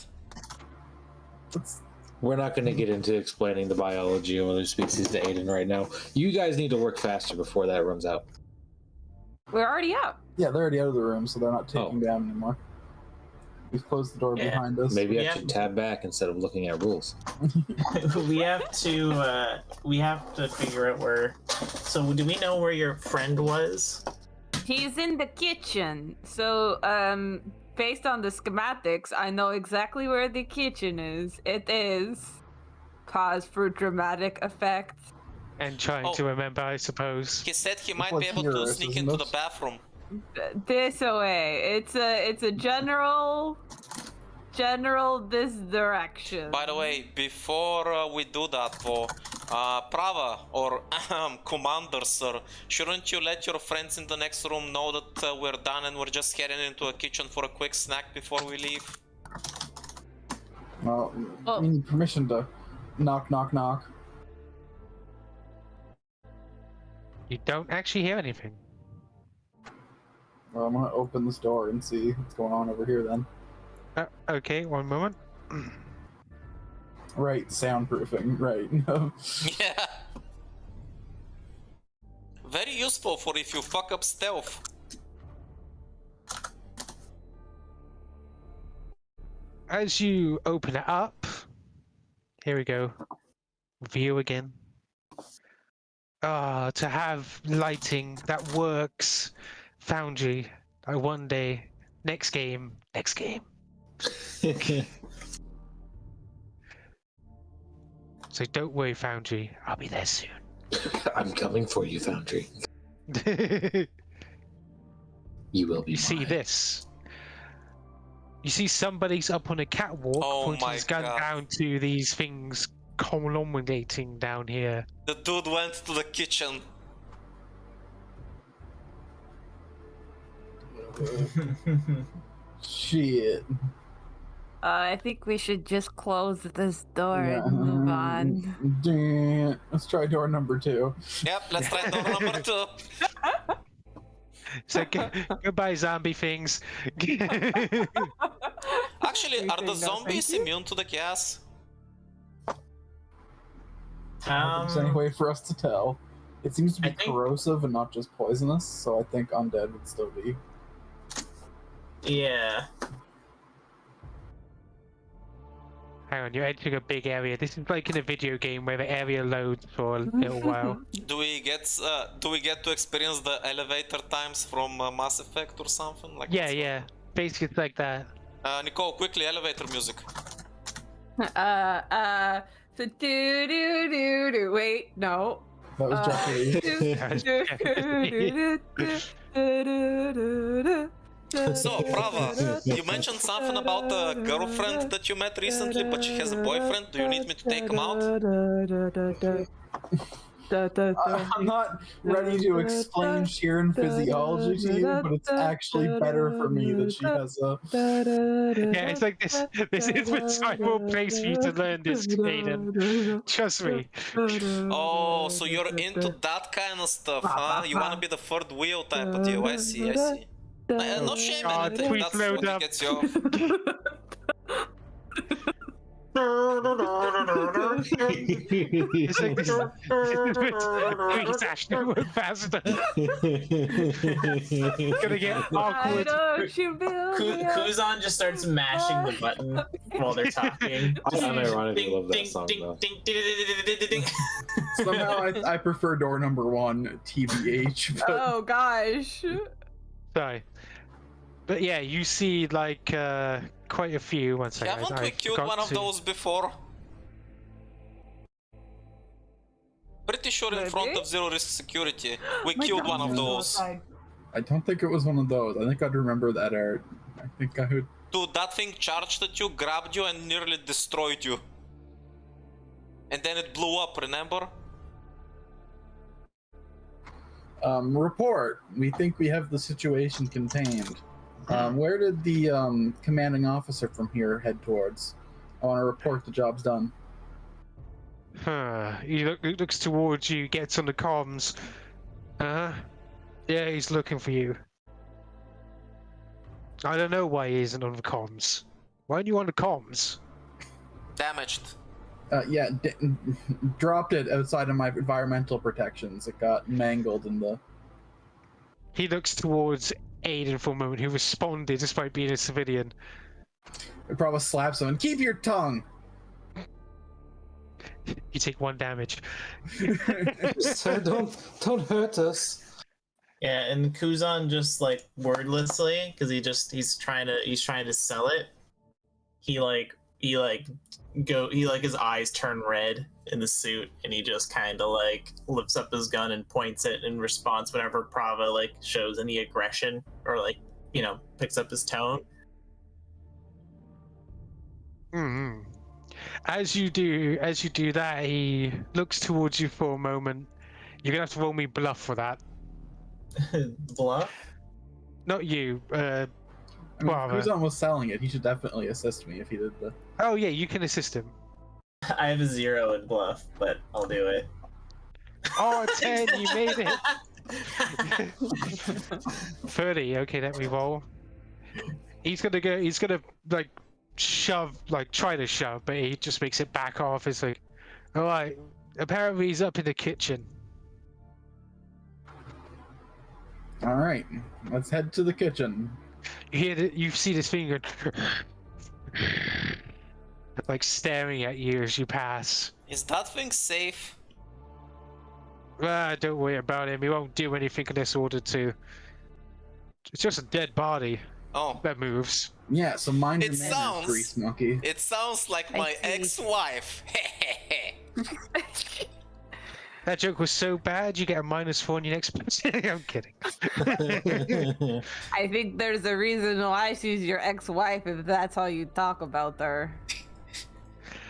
It's, We're not going to get into explaining the biology of other species to Aiden right now. You guys need to work faster before that runs out. We're already out. yeah, they're already out of the room, so they're not taking down anymore. We've closed the door Yeah. behind us. Maybe I Yeah. should tab back instead of looking at rules. we have to figure out where. So, do we know where your friend was? He's in the kitchen. So, based on the schematics, I know exactly where the kitchen is. It is pause for dramatic effect. And trying to remember, I suppose. He said he might like be able to heroes, sneak isn't into the it? bathroom. This way. It's a general this direction. By the way, before we do that, though, Prava, or Commander, sir, shouldn't you let your friends in the next room know that we're done and we're just heading into a kitchen for a quick snack before we leave? Well, Oh. we need permission to knock, knock, knock. You don't actually hear anything. Well, I'm gonna open this door and see what's going on over here then. Okay, one moment. Right, soundproofing, right. Yeah. Very useful for if you fuck up stealth. As you open it up, here we go. View again. Ah, to have lighting that works. Foundry. One day. Next game. So don't worry, Foundry. I'll be there soon. I'm coming for you, Foundry. You will be You see mine. this? You see somebody's up on a catwalk Oh pointing my his gun God. down to these things culminating down here. The dude went to the kitchen. Shit. I think we should just close this door Yeah. and move on. Damn. Let's try door number 2. Yep, let's try door number 2. So goodbye, zombie things. Actually, are the No, zombies thank you. immune to the gas? I don't think there's any way for us to tell. It seems to be I think- corrosive and not just poisonous, so I think undead would still be. Yeah. Hang on, you're entering a big area. This is like in a video game where the area loads for a little while. Do we get to experience the elevator times from Mass Effect or something like Yeah, that? yeah. Basically, it's like that. Nicole, quickly, elevator music. So do. Wait, no. That was Jeopardy. So, Prava, you mentioned something about a girlfriend that you met recently, but she has a boyfriend. Do you need me to take him out? I'm not ready to explain Sheeran physiology to you, but it's actually better for me that she has a. Yeah, it's like this. This is the time or place for you to learn this, Aiden. Trust me. Oh, so you're into that kind of stuff, huh? You wanna be the third wheel type of deal. I see, I see. No shame in God, it if please that's load what up. gets you off. It's like this. Please, Ashley, work faster. Gonna get awkward. Kuzon just starts mashing the button while they're talking. I unironically love that song though. Somehow I prefer door number 1, TBH. But... Oh gosh. Sorry. But yeah, you see like quite a few. One second. Haven't we killed one of those before? Pretty sure in front of Zero Risk Security, we killed one of those. I don't think it was one of those. I think I'd remember that art. I think I would. Dude, that thing charged at you, grabbed you, and nearly destroyed you. And then it blew up, remember? Report. We think we have the situation contained. Where did the commanding officer from here head towards? I want to report the job's done. He looks towards you, gets on the comms. Yeah, he's looking for you. I don't know why he isn't on the comms. Why aren't you on the comms? Damaged. Yeah, dropped it outside of my environmental protections. It got mangled in the... He looks towards Aiden for a moment, who responded despite being a civilian. Prava slaps him and keep your tongue! You take 1 damage. Sir, don't hurt us. Yeah, and Kuzon just like wordlessly, because he's trying to sell it. He his eyes turn red in the suit, and he just kind of like lifts up his gun and points it in response whenever Prava like shows any aggression or like picks up his tone. Mm-hmm. As you do that, he looks towards you for a moment. You're gonna have to roll me bluff for that. Bluff? Not you. I mean, Kuzon was selling it. He should definitely assist me if he did the... Oh yeah, you can assist him. I have a 0 in bluff, but I'll do it. Oh, 10, you made it. 30, okay, let me roll. He's gonna like try to shove, but he just makes it back off. It's like, alright, apparently he's up in the kitchen. Alright, let's head to the kitchen. You see this finger like staring at you as you pass. Is that thing safe? Don't worry about him. He won't do anything unless ordered to. It's just a dead body. Oh. That moves. Yeah, so mind your manners, grease monkey. It sounds like my ex-wife. That joke was so bad, you get a -4 on your next person. I'm kidding. I think there's a reason why she's your ex-wife if that's how you talk about her.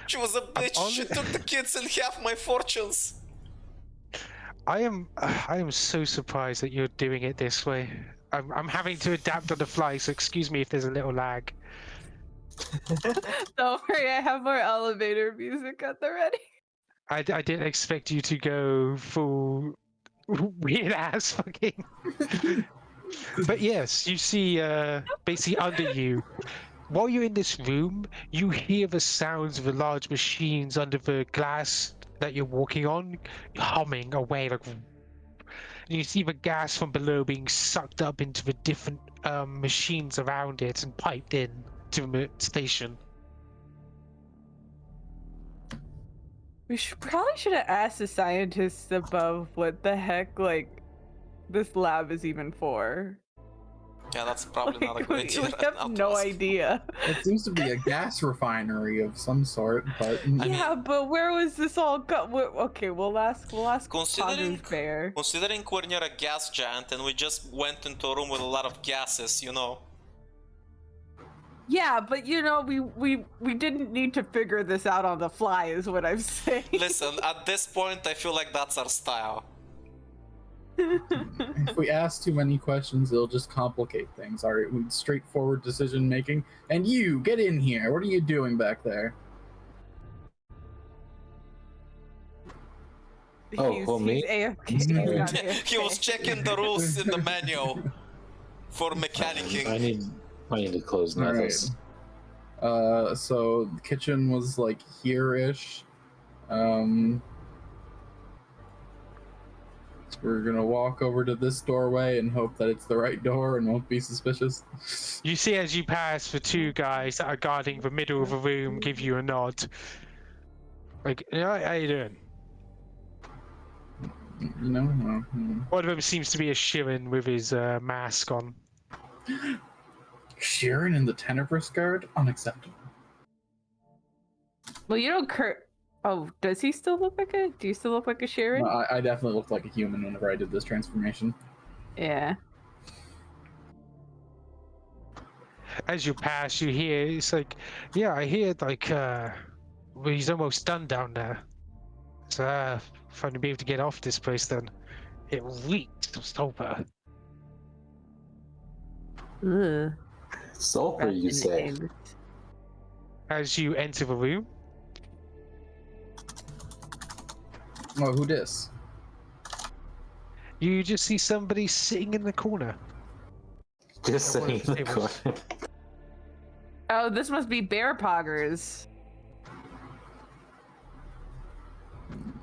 She was a bitch. She took the kids and half my fortunes. I am so surprised that you're doing it this way. I'm having to adapt on the fly, so excuse me if there's a little lag. Don't worry, I have more elevator music at the ready. I didn't expect you to go full weird ass fucking. But yes, you see basically under you. While you're in this room, you hear the sounds of the large machines under the glass that you're walking on, humming away like. And you see the gas from below being sucked up into the different machines around it and piped in to the station. We probably should have asked the scientists above what the heck, like, this lab is even for. Yeah, that's probably not a good idea. We have no idea. It seems to be a gas refinery of some sort, but... Yeah, but where was this all okay, we'll ask Considering Bear. Considering we're near a gas giant and we just went into a room with a lot of gases, Yeah, but we didn't need to figure this out on the fly, is what I'm saying. Listen, at this point, I feel like that's our style. If we ask too many questions, it'll just complicate things. All right, straightforward decision making. And you, get in here. What are you doing back there? Me? AFK. He was checking the rules in the manual for mechanicking. I need to close All Nethos. right. So the kitchen was like here-ish. We're gonna walk over to this doorway and hope that it's the right door and won't be suspicious. You see as you pass the two guys that are guarding the middle of the room give you a nod. Like, how you doing? You know? One of them seems to be a Shirin with his mask on. Sharon in the Tenebrous Guard? Unacceptable. Well, you don't Oh, does he still look like a? Do you still look like a Sharon? No, I definitely looked like a human whenever I did this transformation. Yeah. As you pass, you hear it's like, yeah, I hear like well, he's almost done down there. So fun to be able to get off this place then. It reeks of sulfur. Ugh. Sulfur, you say? As you enter the room, Oh, who dis? you just see somebody sitting in the corner. Just One of saying. the tables. Oh, this must be bear poggers.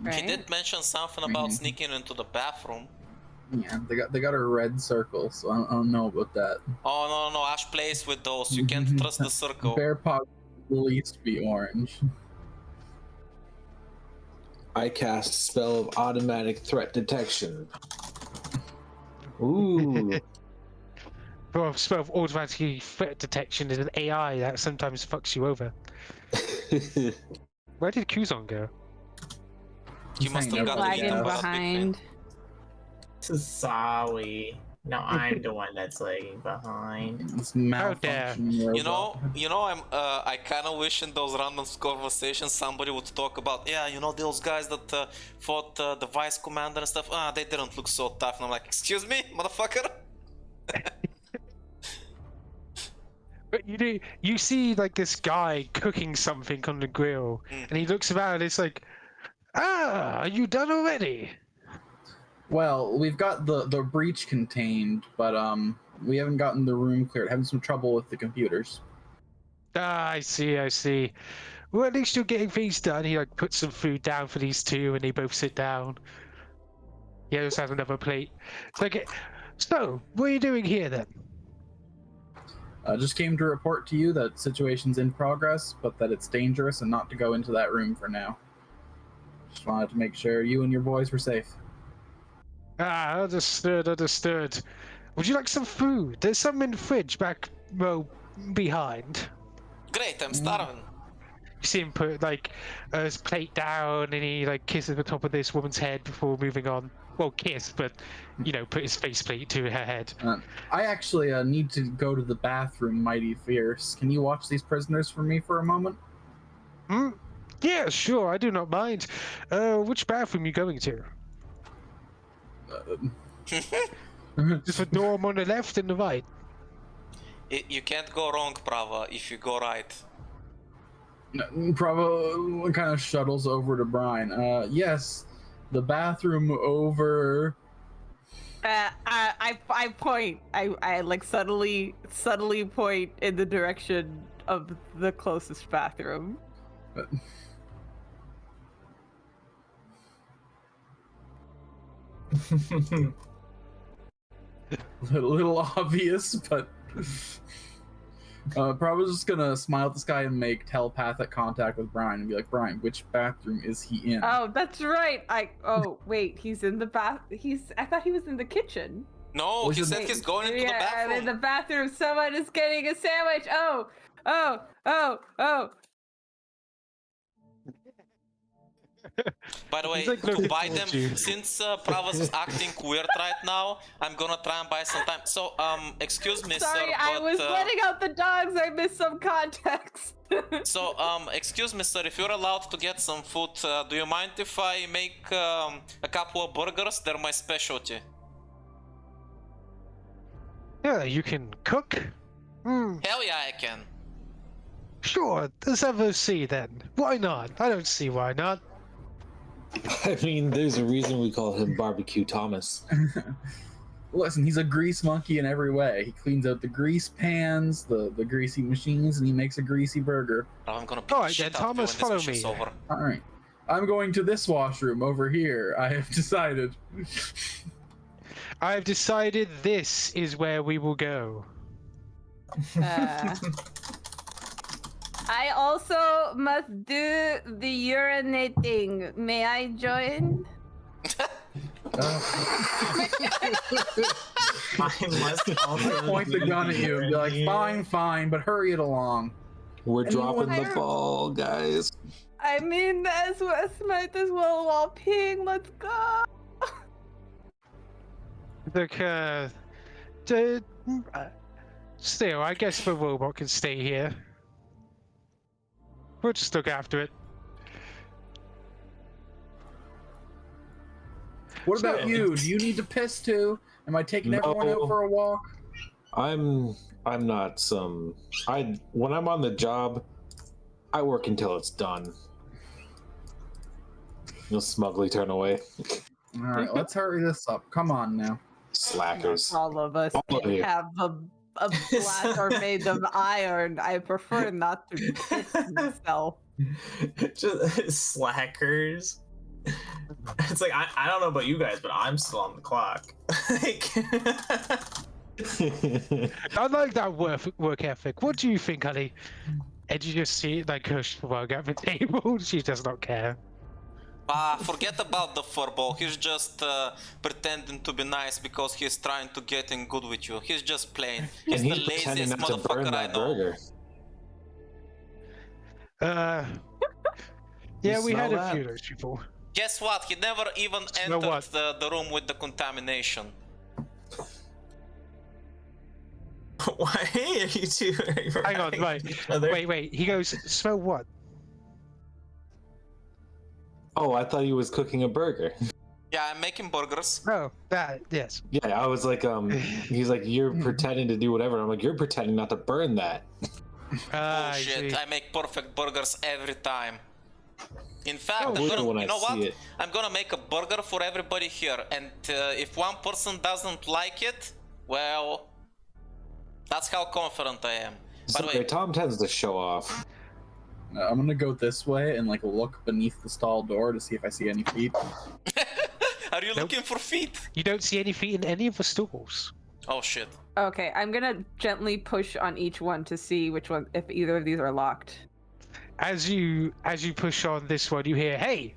He Right? did mention something about sneaking into the bathroom. Yeah, they got a red circle, so I don't know about that. Oh no, Ash plays with those. You can't trust the circle. Bear pog will at least be orange. I cast spell of automatic threat detection. Ooh. Well, spell of automatic threat detection is an AI that sometimes fucks you over. Where did Kuzon go? You must have got Lagging the behind. Sorry. No, I'm the one that's lagging behind. This dare. malfunctioning You know, robot. I kind of wish in those random conversations somebody would talk about, yeah, you know, those guys that fought the vice commander and stuff. They didn't look so tough. And I'm like, excuse me, motherfucker. But you see like this guy cooking something on the grill, and he looks around. And it's like, are you done already? Well, we've got the breach contained, but we haven't gotten the room cleared. Having some trouble with the computers. I see. Well, at least you're getting things done. He like puts some food down for these two, and they both sit down. He also has another plate. It's like, so what are you doing here then? Just came to report to you that situation's in progress, but that it's dangerous and not to go into that room for now. Just wanted to make sure you and your boys were safe. Understood. Would you like some food? There's some in the fridge back, behind. Great, I'm starving. You see him put like his plate down, and he like kisses the top of this woman's head before moving on. Well, kiss, but put his faceplate to her head. I actually need to go to the bathroom, Mighty Fierce. Can you watch these prisoners for me for a moment? Yeah, sure. I do not mind. Which bathroom are you going to? Just the dorm on the left and the right. You can't go wrong, Prava, if you go right. Prava kind of shuttles over to Bryn. Yes, the bathroom over. I point. I like subtly point in the direction of the closest bathroom. A little obvious, but probably just gonna smile at this guy and make telepathic contact with Bryn and be like, Bryn, which bathroom is he in? Oh, that's right. Wait, he's in the bath. I thought he was in the kitchen. No, he said he's going into the bathroom. I'm in the bathroom. Someone is getting a sandwich. Oh. By the way, It's like to looking buy towards them, you. since Prava's acting weird right now, I'm gonna try and buy some time. So, excuse me, Sorry, sir, I but, was letting out the dogs. I missed some context. So, excuse me, sir, if you're allowed to get some food, do you mind if I make a couple of burgers? They're my specialty. Yeah, you can cook. Hell yeah, I can. Sure, let's have a see then. Why not? I don't see why not. I mean, there's a reason we call him Barbecue Thomas. Listen, he's a grease monkey in every way. He cleans out the grease pans, the greasy machines, and he makes a greasy burger. I'm gonna beat All the right, shit then, out of you Thomas, when follow this mission's me. over. All right. I'm going to this washroom over here. I have decided. I've decided this is where we will go. I also must do the urinating. May I join? I must also Point the gun at you and be like, fine, fine, but hurry it along. We're dropping the Anyone- ball, guys. I mean, as West might as well while peeing. Let's go. Look, still, I guess the robot can stay here. We'll just look after it. What about you? Do you need to piss too? Am I taking everyone out No. for a walk? I'm not some. When I'm on the job, I work until it's done. You'll smugly turn away. All right, let's hurry this up. Come on now. Slackers. All of us All of can you. have a blaster made of iron. I prefer not to piss myself. just slackers. It's like I don't know about you guys, but I'm still on the clock. Like, I like that work ethic. What do you think, honey? And you just see it like her shrug at the table. She does not care. Forget about the furball. He's just pretending to be nice because he's trying to get in good with you. He's just playing. He's And the he's pretending laziest not to burn motherfucker I that know. burger. Yeah, You we had smell a few that? of those people. Guess what? He never even Smell entered what? the room with the contamination. why are you two? Hang on, right. Wait. He goes, smell what? Oh, I thought he was cooking a burger. Yeah, I'm making burgers. Oh, that, yes. Yeah, I was like, he's like, you're pretending to do whatever. I'm like, you're pretending not to burn that. I Bullshit. see. I make perfect burgers every time. In fact, I I'm will gonna, when you I know what? see it. I'm gonna make a burger for everybody here, and if one person doesn't like it, well, that's how confident I am. By the Sorry, way, Tom tends to show off. I'm gonna go this way and like look beneath the stall door to see if I see any feet. are you Nope. looking for feet? You don't see any feet in any of the stalls. Oh shit. Okay, I'm gonna gently push on each one to see which one, if either of these are locked. As you push on this one, you hear, "Hey,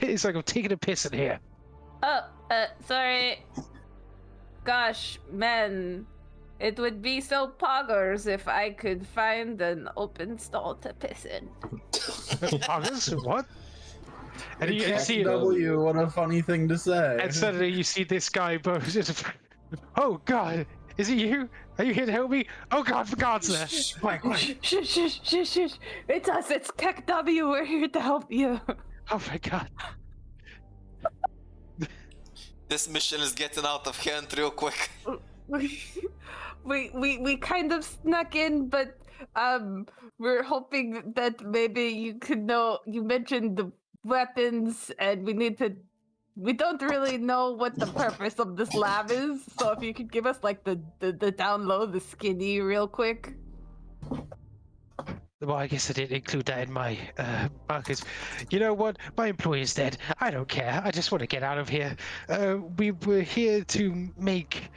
it's like I'm taking a piss in here." Oh, sorry. Gosh, man. It would be so poggers if I could find an open stall to piss in. What? And you see, W, what a funny thing to say. and suddenly you see this guy, just, oh God, is it you? Are you here to help me? Oh God, for God's sake! Quiet, quiet. Shh. It's us, it's Keck W. We're here to help you. Oh my God. This mission is getting out of hand real quick. We kind of snuck in, but we're hoping that maybe you could know. You mentioned the weapons, and we don't really know what the purpose of this lab is. So if you could give us like the down low, the skinny, real quick. Well, I guess I didn't include that in my markers. You know what? My employer's dead. I don't care. I just want to get out of here. We were here to make,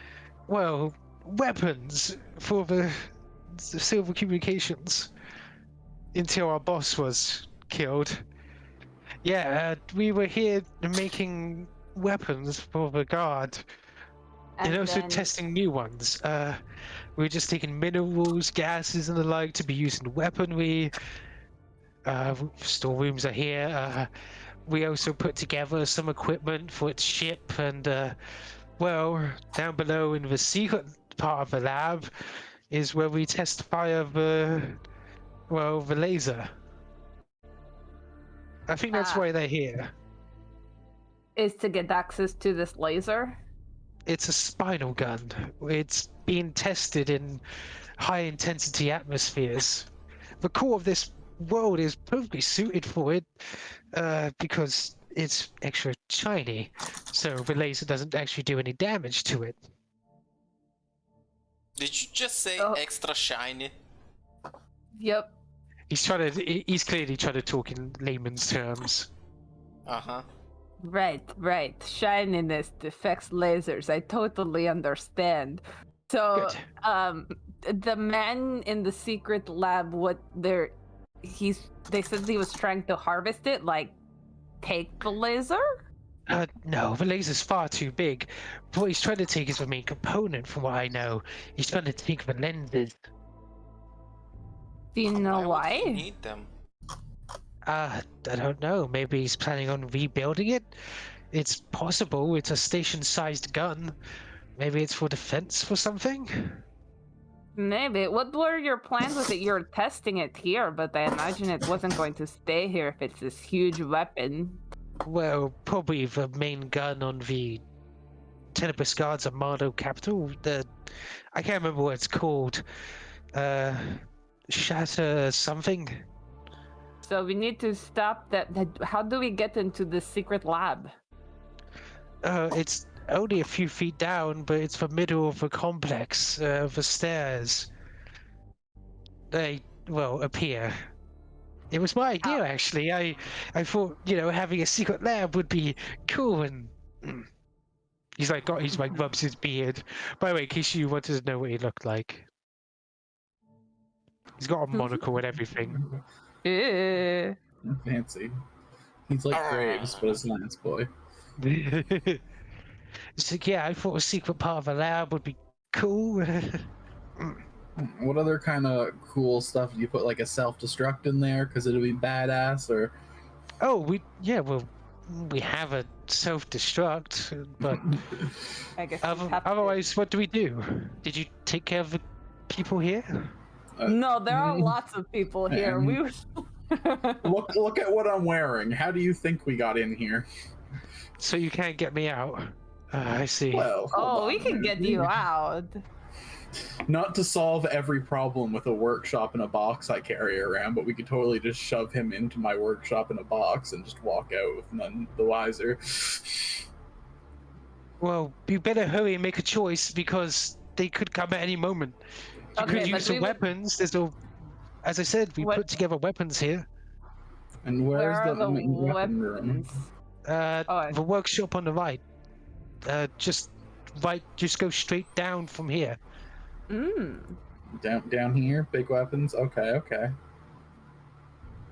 well, weapons for the Silver Communications until our boss was killed. Yeah, we were here making weapons for the guard and also then- testing new ones. We were just taking minerals, gases, and the like to be used in weaponry. Storerooms are here. we also put together some equipment for its ship, and well, down below in the secret part of the lab is where we test fire the laser. I think that's why they're here. Is to get access to this laser? It's a spinal gun. It's being tested in high-intensity atmospheres. The core of this world is perfectly suited for it because it's extra shiny, so the laser doesn't actually do any damage to it. Did you just say extra shiny? Yep. He's clearly trying to talk in layman's terms. Uh-huh. Right. Shininess affects lasers. I totally understand. So, the man in the secret lab, they said he was trying to harvest it, like take the laser? No, the laser's far too big. What he's trying to take is the main component, from what I know. He's trying to take the lenses. Do you know why? Would he need them? I don't know. Maybe he's planning on rebuilding it? It's possible. It's a station-sized gun. Maybe it's for defense for something? Maybe. What were your plans with it? You're testing it here, but I imagine it wasn't going to stay here if it's this huge weapon. Well, probably the main gun on the Tenebris Guards Armado capital. I can't remember what it's called. Shatter something. So we need to stop that. How do we get into the secret lab? It's only a few feet down, but it's the middle of the complex. The stairs. They, appear. It was my idea, actually. I thought, having a secret lab would be cool, and he's like rubs his beard. By the way, in case you wanted to know what he looked like, he's got a monocle and everything. Fancy. He's like Graves, but a science boy. So yeah, I thought a secret part of a lab would be cool. What other kind of cool stuff do you put, like a self-destruct in there because it'll be badass, or? Oh, we have a self-destruct, but I guess otherwise, what do we do? Did you take care of the people here? No, there are lots of people here. Look at what I'm wearing. How do you think we got in here? So you can't get me out. I see. Well, we can get you out. Not to solve every problem with a workshop in a box I carry around, but we could totally just shove him into my workshop in a box and just walk out with none the wiser. Well, you better hurry and make a choice because they could come at any moment. You could use some weapons. There's no, as I said, we put together weapons here. And where's the weapons room? The workshop on the right. Just go straight down from here. Down here, big weapons. Okay. Okay.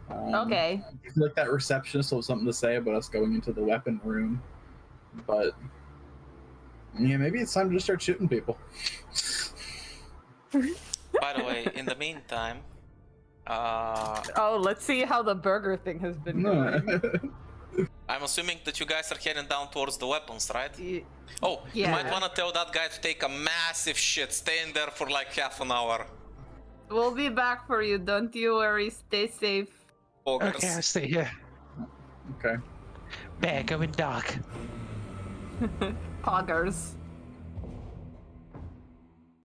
I feel like that receptionist will have something to say about us going into the weapon room, but yeah, maybe it's time to just start shooting people. By the way, in the meantime, let's see how the burger thing has been going. I'm assuming that you guys are heading down towards the weapons, right? You Yeah. might want to tell that guy to take a massive shit. Stay in there for like half an hour. We'll be back for you. Don't you worry. Stay safe. Ogres. Okay, I'll stay here. Okay. Bear, go in dark. Poggers.